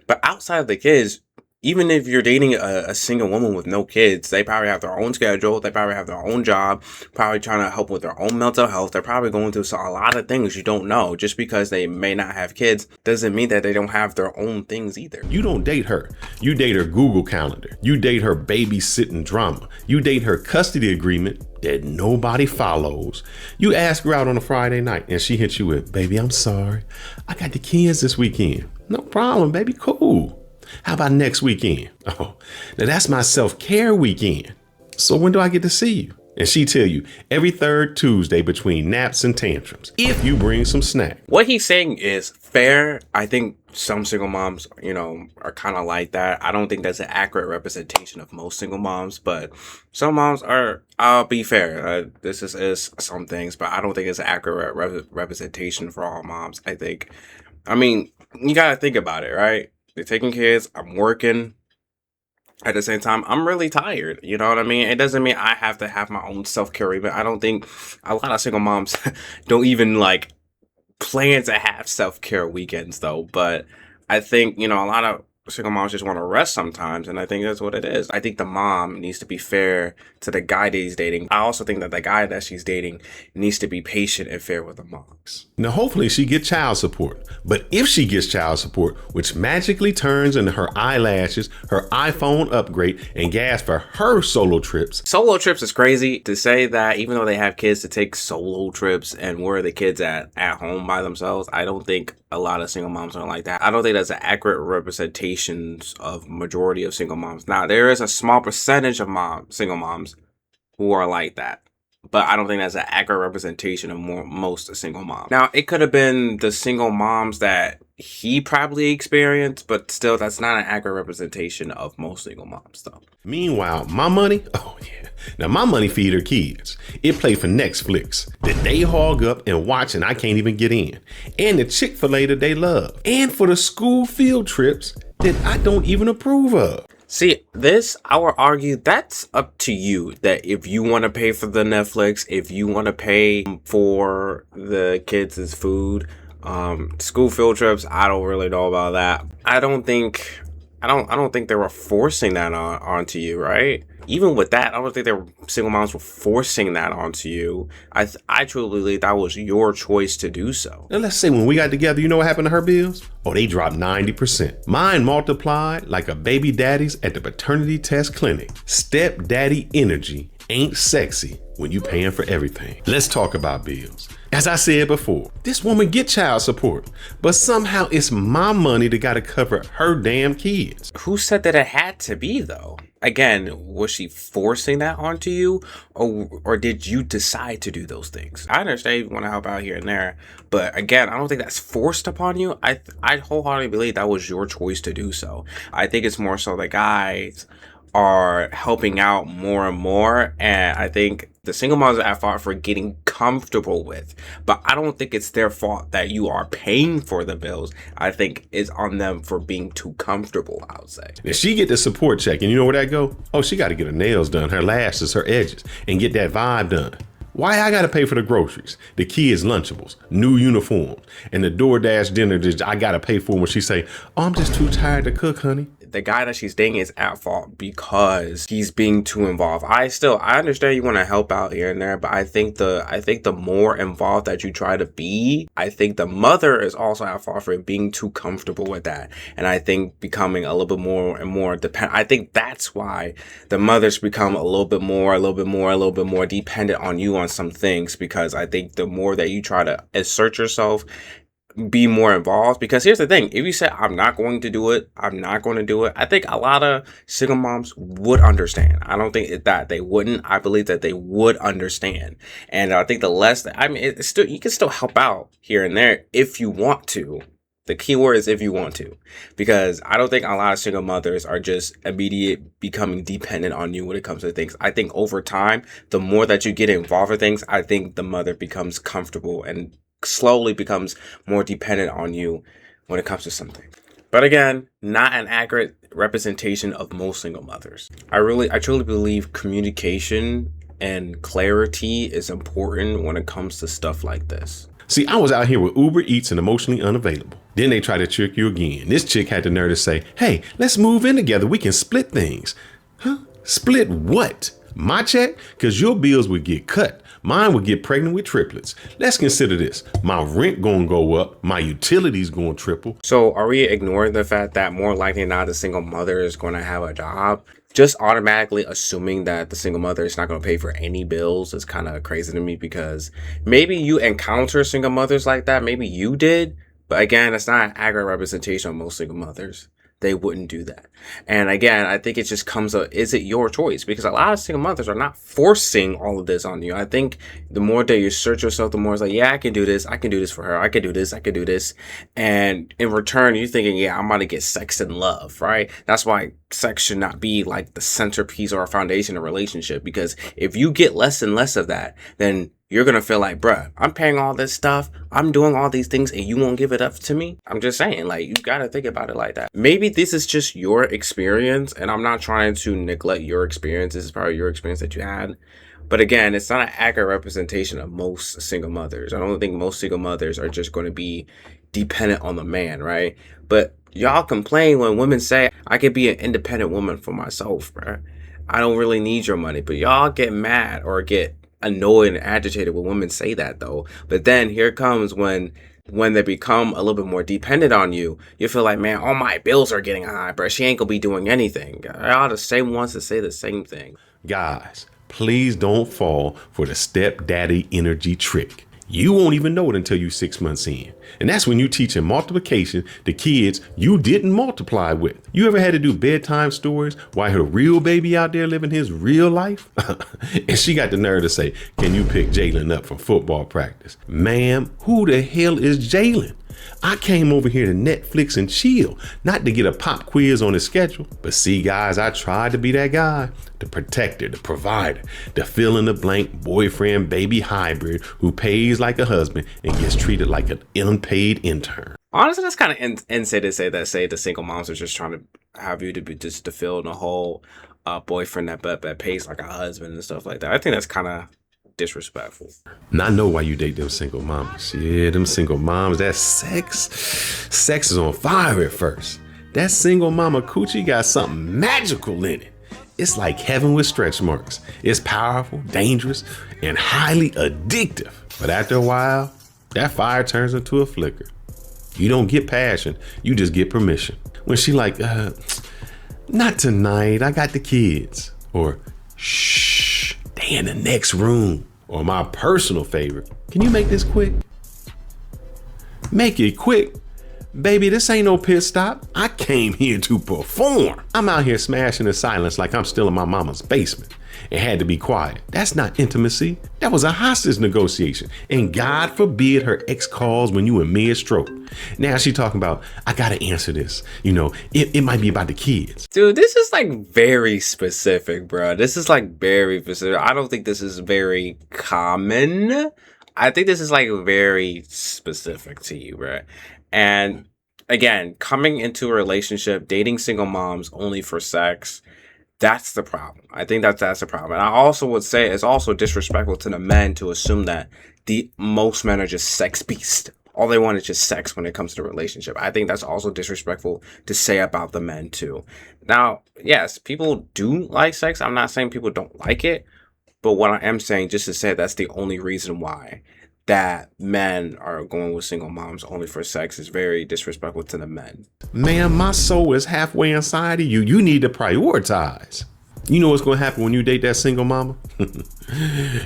But outside of the kids, even if you're dating a single woman with no kids, they probably have their own schedule. They probably have their own job, probably trying to help with their own mental health. They're probably going through a lot of things you don't know. Just because they may not have kids doesn't mean that they don't have their own things either. You don't date her. You date her Google Calendar. You date her babysitting drama. You date her custody agreement that nobody follows. You ask her out on a Friday night and she hits you with, baby, I'm sorry. I got the kids this weekend. No problem, baby. Cool. How about next weekend? Oh, now that's my self-care weekend. So when do I get to see you? And she tell you every third Tuesday between naps and tantrums, if you bring some snack. What he's saying is fair. I think some single moms, you know, are kind of like that. I don't think that's an accurate representation of most single moms, but some moms are, I'll be fair. This is some things, but I don't think it's an accurate representation for all moms. I mean, you got to think about it, right? They're taking kids, I'm working. At the same time, I'm really tired. You know what I mean? It doesn't mean I have to have my own self-care. But I don't think a lot of single moms don't even like plan to have self-care weekends though. But I think, you know, a lot of single moms just want to rest sometimes, and I think that's what it is. I think the mom needs to be fair to the guy that he's dating. I also think that the guy that she's dating needs to be patient and fair with the moms. Now, hopefully she gets child support. But if she gets child support, which magically turns into her eyelashes, her iPhone upgrade, and gas for her solo trips. Solo trips is crazy to say that even though they have kids to take solo trips, and where are the kids at home by themselves? I don't think a lot of single moms are like that. I don't think that's an accurate representation of majority of single moms. Now, there is a small percentage of single moms who are like that, but I don't think that's an accurate representation of most single moms. Now, it could have been the single moms that he probably experienced, but still, that's not an accurate representation of most single moms, though. Meanwhile, my money, oh yeah. Now, my money feed her kids. It play for Netflix that they hog up and watch and I can't even get in. And the Chick-fil-A that they love. And for the school field trips that I don't even approve of. See, this, I would argue that's up to you. That if you want to pay for the Netflix, if you want to pay for the kids' food, school field trips, I don't really know about that. I don't think they were forcing that onto you, right? Even with that, I don't think single moms were forcing that onto you. I truly believe that was your choice to do so. Now let's say when we got together, you know what happened to her bills? Oh, they dropped 90%. Mine multiplied like a baby daddy's at the paternity test clinic. Stepdaddy energy ain't sexy when you paying for everything. Let's talk about bills. As I said before, this woman get child support, but somehow it's my money that gotta cover her damn kids. Who said that it had to be though? Again, was she forcing that onto you, or did you decide to do those things? I understand you want to help out here and there, but again, I don't think that's forced upon you. I wholeheartedly believe that was your choice to do so. I think it's more so the guys are helping out more and more, and I think the single moms are at fault for getting comfortable with, but I don't think it's their fault that you are paying for the bills. I think it's on them for being too comfortable, I would say. If she get the support check, and you know where that go? Oh, she got to get her nails done, her lashes, her edges, and get that vibe done. Why I gotta pay for the groceries, the kids' Lunchables, new uniforms, and the DoorDash dinner that I gotta pay for when she say, oh, I'm just too tired to cook, honey? The guy that she's dating is at fault because he's being too involved. I understand you want to help out here and there, but I think the more involved that you try to be, I think the mother is also at fault for being too comfortable with that. And I think becoming a little bit more and more dependent. I think that's why the mothers become a little bit more dependent on you on some things, because I think the more that you try to assert yourself, be more involved. Because here's the thing, if you say I'm not going to do it, I think a lot of single moms would understand. I don't think that they wouldn't. I believe that they would understand. And I think the less that, I mean, it's still, you can still help out here and there if you want to. The key word is if you want to, because I don't think a lot of single mothers are just immediate becoming dependent on you when it comes to things. I think over time, the more that you get involved with things, I think the mother becomes comfortable and slowly becomes more dependent on you when it comes to something. But again, not an accurate representation of most single mothers. I truly believe communication and clarity is important when it comes to stuff like this. See, I was out here with Uber Eats and emotionally unavailable. Then they try to trick you again. This chick had the nerve to say, hey, let's move in together. We can split things. Huh? Split what? My check? Because your bills would get cut. Mine would get pregnant with triplets. Let's consider this. My rent gonna go up. My utilities gonna triple. So are we ignoring the fact that more likely than not a single mother is going to have a job? Just automatically assuming that the single mother is not going to pay for any bills is kind of crazy to me, because maybe you encounter single mothers like that. Maybe you did. But again, it's not an accurate representation of most single mothers. They wouldn't do that. And again, I think it just comes up, is it your choice? Because a lot of single mothers are not forcing all of this on you. I think the more that you search yourself, the more it's like, yeah, I can do this for her. I can do this. And in return, you're thinking, yeah, I'm about to get sex and love, right? That's why sex should not be like the centerpiece or a foundation of a relationship. Because if you get less and less of that, then you're going to feel like, bruh, I'm paying all this stuff. I'm doing all these things and you won't give it up to me. I'm just saying, like, you got to think about it like that. Maybe this is just your experience, and I'm not trying to neglect your experience. This is probably your experience that you had. But again, it's not an accurate representation of most single mothers. I don't think most single mothers are just going to be dependent on the man, right? But y'all complain when women say, I could be an independent woman for myself, bruh. I don't really need your money. But y'all get mad or get annoyed and agitated when women say that, though. But then here comes when they become a little bit more dependent on you, you feel like, man, all my bills are getting high, bro. She ain't gonna be doing anything. Y'all the same ones to say the same thing. Guys, please don't fall for the stepdaddy energy trick. You won't even know it until you're 6 months in. And that's when you teaching multiplication to kids you didn't multiply with. You ever had to do bedtime stories while her real baby out there living his real life? And she got the nerve to say, can you pick Jalen up from football practice? Ma'am, who the hell is Jalen? I came over here to Netflix and chill, not to get a pop quiz on his schedule. But see, guys, I tried to be that guy, the protector, the provider, the fill in the blank boyfriend baby hybrid who pays like a husband and gets treated like an unpaid intern. Honestly, that's kind of insane to say that. Say the single moms are just trying to have you to be just to fill in the whole boyfriend that pays like a husband and stuff like that. I think that's kind of disrespectful. And I know why you date them single mamas. Yeah, them single moms, that sex is on fire at first. That single mama coochie got something magical in it. It's like heaven with stretch marks. It's powerful, dangerous, and highly addictive. But after a while, that fire turns into a flicker. You don't get passion, you just get permission. When she like, not tonight, I got the kids. Or, shh, they in the next room. Or my personal favorite, can you make this quick? Make it quick. Baby, this ain't no pit stop. I came here to perform. I'm out here smashing in silence like I'm still in my mama's basement. It had to be quiet. That's not intimacy. That was a hostage negotiation. And God forbid her ex calls when you in mid-stroke. Now she talking about, I gotta answer this. You know, it might be about the kids. Dude, this is like very specific, bro. This is like very specific. I don't think this is very common. I think this is like very specific to you, bro. And again, coming into a relationship, dating single moms only for sex, that's the problem. I think that's the problem. And I also would say it's also disrespectful to the men to assume that most men are just sex beasts. All they want is just sex when it comes to the relationship. I think that's also disrespectful to say about the men too. Now, yes, people do like sex. I'm not saying people don't like it. But what I am saying, just to say that's the only reason why that men are going with single moms only for sex is very disrespectful to the men. Man, my soul is halfway inside of you. You need to prioritize. You know what's going to happen when you date that single mama?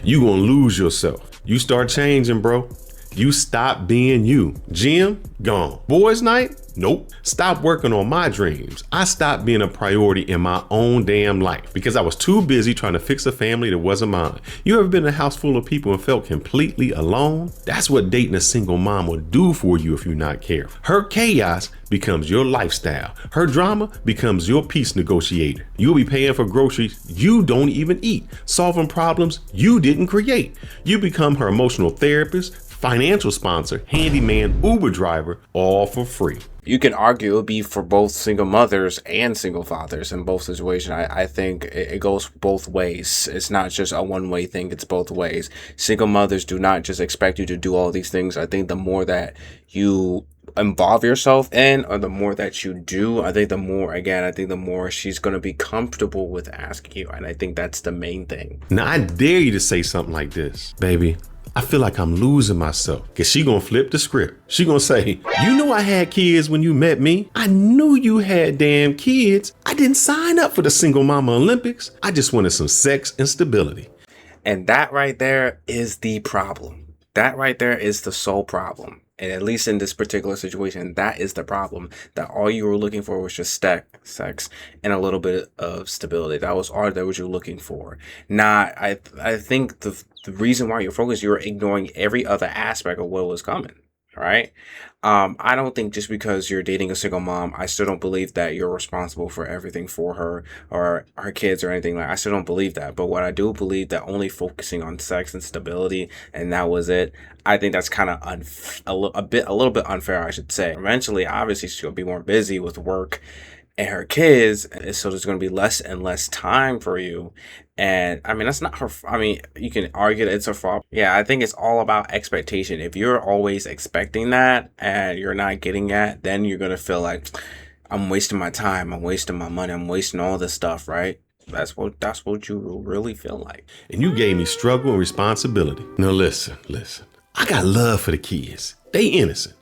You going to lose yourself. You start changing, bro. You stop being you. Gym, gone. Boys night? Nope. Stop working on my dreams. I stopped being a priority in my own damn life because I was too busy trying to fix a family that wasn't mine. You ever been in a house full of people and felt completely alone? That's what dating a single mom will do for you if you're not careful. Her chaos becomes your lifestyle. Her drama becomes your peace negotiator. You'll be paying for groceries you don't even eat, solving problems you didn't create. You become her emotional therapist, financial sponsor, handyman, Uber driver, all for free. You can argue it would be for both single mothers and single fathers in both situations. I think it goes both ways. It's not just a one-way thing. It's both ways. Single mothers do not just expect you to do all these things. I think the more that you involve yourself in, or the more that you do, I think the more she's going to be comfortable with asking you. And I think that's the main thing. Now, I dare you to say something like this, baby. I feel like I'm losing myself. Cause she gonna flip the script. She gonna say, you know I had kids when you met me. I knew you had damn kids. I didn't sign up for the single mama Olympics. I just wanted some sex and stability. And that right there is the problem. That right there is the sole problem. And at least in this particular situation, that is the problem. That all you were looking for was just sex and a little bit of stability. That was all that what you're looking for. Now, I think the reason why you're focused, you're ignoring every other aspect of what was coming. Right? I don't think just because you're dating a single mom, I still don't believe that you're responsible for everything for her or her kids or anything like that. I still don't believe that. But what I do believe that only focusing on sex and stability and that was it, I think that's kind of a little bit unfair, I should say. Eventually, obviously, she'll be more busy with work and her kids, and so there's going to be less and less time for you. And I mean, that's not her. I mean, you can argue that it's her fault. Yeah, I think it's all about expectation. If you're always expecting that and you're not getting that, then you're going to feel like I'm wasting my time. I'm wasting my money. I'm wasting all this stuff, right? That's what you really feel like. And you gave me struggle and responsibility. Now listen. I got love for the kids. They innocent.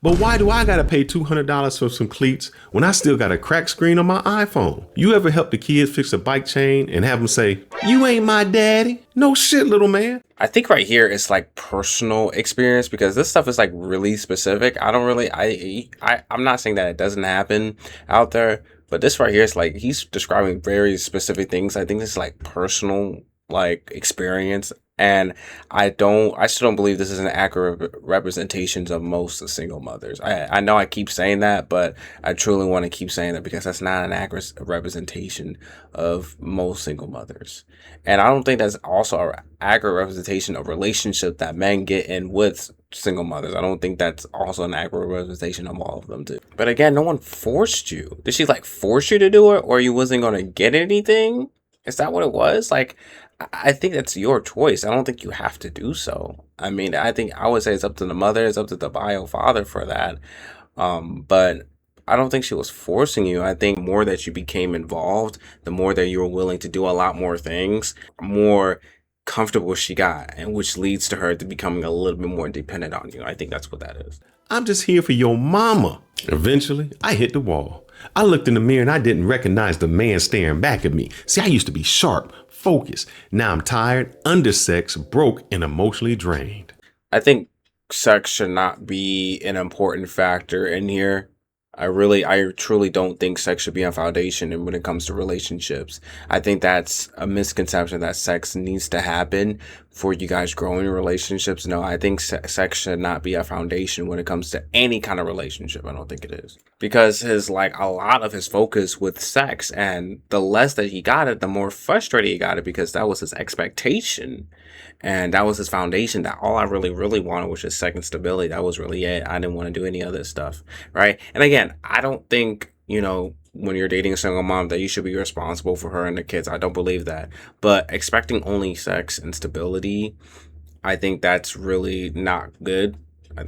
But why do I gotta pay $200 for some cleats when I still got a cracked screen on my iPhone? You ever help the kids fix a bike chain and have them say, you ain't my daddy? No shit, little man. I think right here it's like personal experience because this stuff is like really specific. I'm not saying that it doesn't happen out there, but this right here is like, he's describing very specific things. I think this is like personal like experience. And I still don't believe this is an accurate representation of most single mothers. I know I keep saying that, but I truly want to keep saying that because that's not an accurate representation of most single mothers. And I don't think that's also an accurate representation of relationship that men get in with single mothers. I don't think that's also an accurate representation of all of them too. But again, no one forced you. Did she like force you to do it, or you wasn't going to get anything? Is that what it was? Like, I think that's your choice. I don't think you have to do so. I mean, I think I would say it's up to the mother, it's up to the bio father for that. But I don't think she was forcing you. I think more that you became involved, the more that you were willing to do a lot more things, more comfortable she got, and which leads to her to becoming a little bit more dependent on you. I think that's what that is. I'm just here for your mama. Eventually, I hit the wall. I looked in the mirror and I didn't recognize the man staring back at me. See, I used to be sharp, focused. Now I'm tired, undersexed, broke, and emotionally drained. I think sex should not be an important factor in here. I truly don't think sex should be a foundation and when it comes to relationships. I think that's a misconception that sex needs to happen for you guys growing relationships. No, I think sex should not be a foundation when it comes to any kind of relationship. I don't think it is. Because a lot of his focus with sex, and the less that he got it, the more frustrated he got it because that was his expectation. And that was his foundation, that all I really, really wanted was just second stability. That was really it. I didn't want to do any other stuff, right? And again, I don't think, when you're dating a single mom that you should be responsible for her and the kids. I don't believe that. But expecting only sex and stability, I think that's really not good. I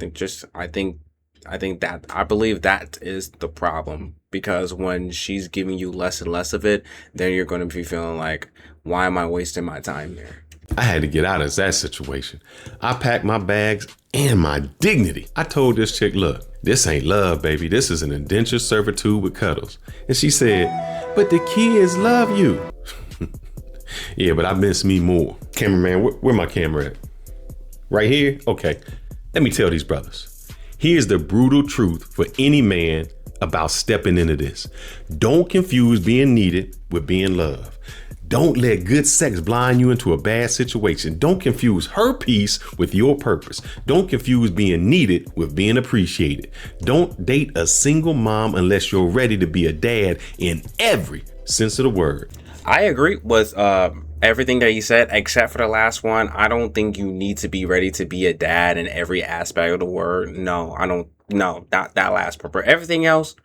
believe that is the problem. Because when she's giving you less and less of it, then you're going to be feeling like, why am I wasting my time here? I had to get out of that situation. I packed my bags and my dignity. I told this chick, look, this ain't love, baby. This is an indentured servitude with cuddles. And she said, but the kids love you. Yeah, but I miss me more. Cameraman, where my camera at? Right here? Okay. Let me tell these brothers. Here's the brutal truth for any man about stepping into this. Don't confuse being needed with being loved. Don't let good sex blind you into a bad situation. Don't confuse her peace with your purpose. Don't confuse being needed with being appreciated. Don't date a single mom unless you're ready to be a dad in every sense of the word. I agree with everything that you said, except for the last one. I don't think you need to be ready to be a dad in every aspect of the word. No, I don't. No, not that last part. But everything else,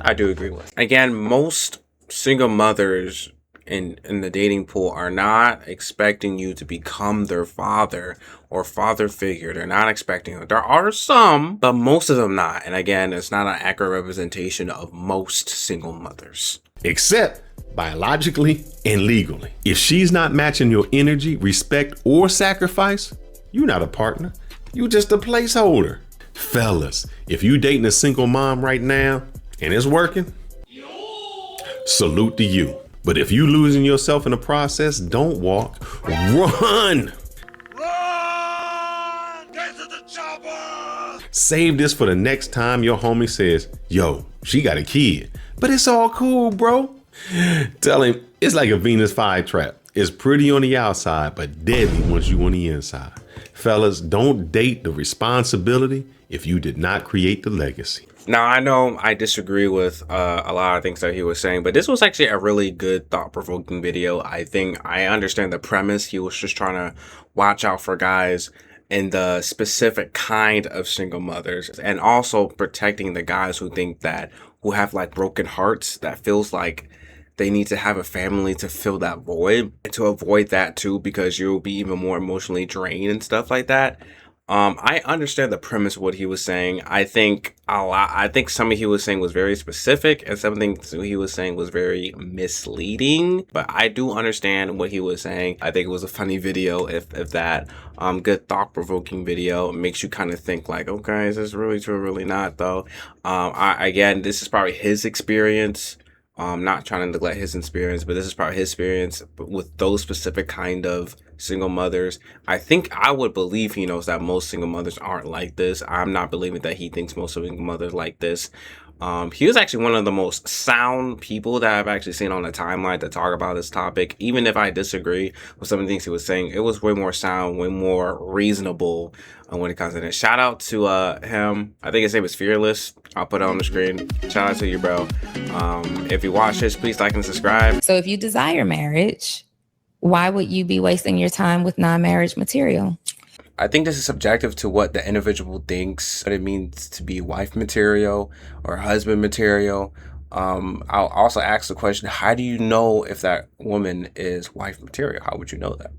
I do agree with. Again, most single mothers in the dating pool are not expecting you to become their father or father figure. They're not expecting it. There are some, but most of them not. And again, it's not an accurate representation of most single mothers. Except biologically and legally. If she's not matching your energy, respect, or sacrifice, you're not a partner. You're just a placeholder. Fellas, if you dating a single mom right now and it's working, salute to you. But if you losing yourself in the process, don't walk, run. Run! Get to the chopper! Save this for the next time your homie says, yo, she got a kid. But it's all cool, bro. Tell him it's like a Venus flytrap. It's pretty on the outside, but deadly once you on the inside. Fellas, don't date the responsibility if you did not create the legacy. Now, I know I disagree with a lot of things that he was saying, but this was actually a really good thought-provoking video. I think I understand the premise. He was just trying to watch out for guys in the specific kind of single mothers, and also protecting the guys who have like broken hearts, that feels like they need to have a family to fill that void, and to avoid that too, because you'll be even more emotionally drained and stuff like that. I understand the premise of what he was saying. I think some of he was saying was very specific, and something he was saying was very misleading. But I do understand what he was saying. I think it was a funny video, if that. Good thought-provoking video. It makes you kind of think like, okay, is this really true? Really not, though. Again, this is probably his experience. Not trying to neglect his experience, but this is probably his experience with those specific kind of single mothers. I think I would believe he knows that most single mothers aren't like this. I'm not believing that he thinks most single mothers like this. He was actually one of the most sound people that I've actually seen on the timeline to talk about this topic. Even if I disagree with some of the things he was saying, it was way more sound, way more reasonable when it comes to this. Shout out to him. I think his name is Fearless. I'll put it on the screen. Shout out to you, bro. If you watch this, please like and subscribe. So if you desire marriage, why would you be wasting your time with non-marriage material? I think this is subjective to what the individual thinks what it means to be wife material or husband material. I'll also ask the question, how do you know if that woman is wife material? How would you know that?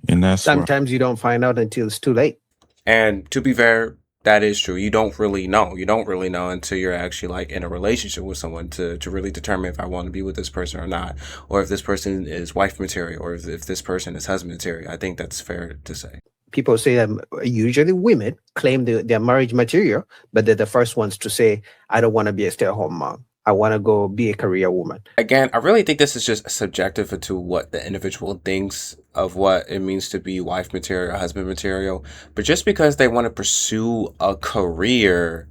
And that's sometimes you don't find out until it's too late. And to be fair, that is true. You don't really know. You don't really know until you're actually like in a relationship with someone to really determine if I want to be with this person or not, or if this person is wife material, or if this person is husband material. I think that's fair to say. People say that usually women claim they're marriage material, but they're the first ones to say, I don't want to be a stay-at-home mom. I want to go be a career woman. Again, I really think this is just subjective to what the individual thinks of what it means to be wife material, husband material. But just because they want to pursue a career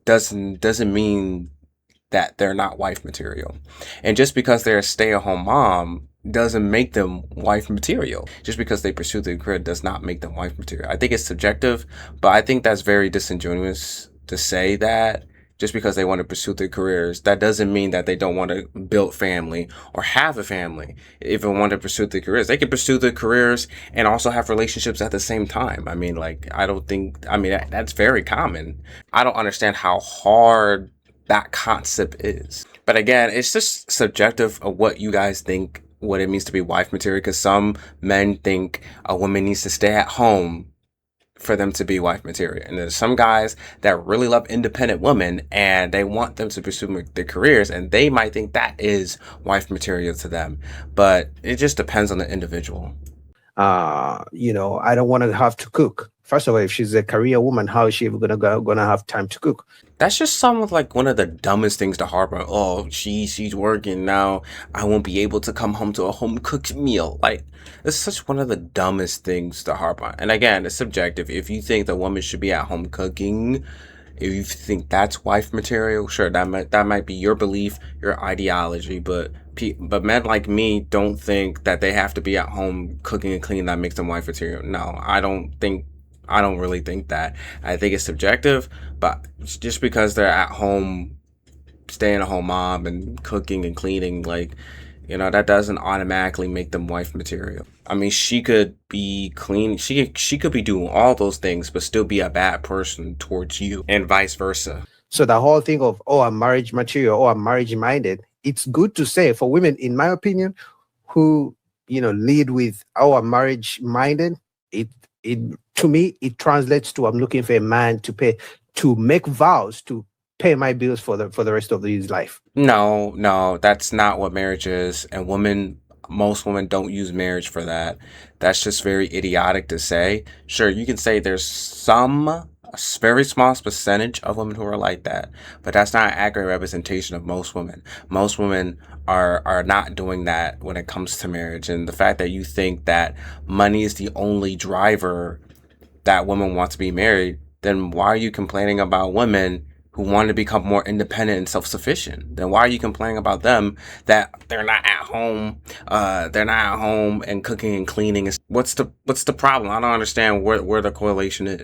doesn't mean that they're not wife material. And just because they're a stay-at-home mom doesn't make them wife material. Just because they pursue their career does not make them wife material. I think it's subjective, but I think that's very disingenuous to say that just because they want to pursue their careers, that doesn't mean that they don't want to build family or have a family. If they want to pursue their careers, they can pursue their careers and also have relationships at the same time. I mean, like, that's very common. I don't understand how hard that concept is. But again, it's just subjective of what you guys think what it means to be wife material, because some men think a woman needs to stay at home for them to be wife material. And there's some guys that really love independent women and they want them to pursue their careers, and they might think that is wife material to them. But it just depends on the individual. I don't want to have to cook. First of all, if she's a career woman, how is she ever gonna have time to cook? That's just like one of the dumbest things to harp on. Oh, she's working now. I won't be able to come home to a home cooked meal. Like, it's such one of the dumbest things to harp on. And again, it's subjective. If you think the woman should be at home cooking, if you think that's wife material, sure, that might be your belief, your ideology. But men like me don't think that they have to be at home cooking and cleaning that makes them wife material. No, I don't really think that. I think it's subjective, but just because they're at home, staying at home mom and cooking and cleaning, that doesn't automatically make them wife material. I mean, she could be clean. She could be doing all those things, but still be a bad person towards you, and vice versa. So the whole thing of, I'm marriage material, I'm marriage minded. It's good to say for women, in my opinion, who lead with, I'm marriage minded. To me, it translates to I'm looking for a man to make vows to pay my bills for the rest of his life. No, that's not what marriage is. And most women don't use marriage for that. That's just very idiotic to say. Sure, you can say there's a very small percentage of women who are like that, but that's not an accurate representation of most women. Most women are not doing that when it comes to marriage. And the fact that you think that money is the only driver that women want to be married, then why are you complaining about women who want to become more independent and self-sufficient? Then why are you complaining about them that they're not at home and cooking and cleaning? What's the problem? I don't understand where the correlation is.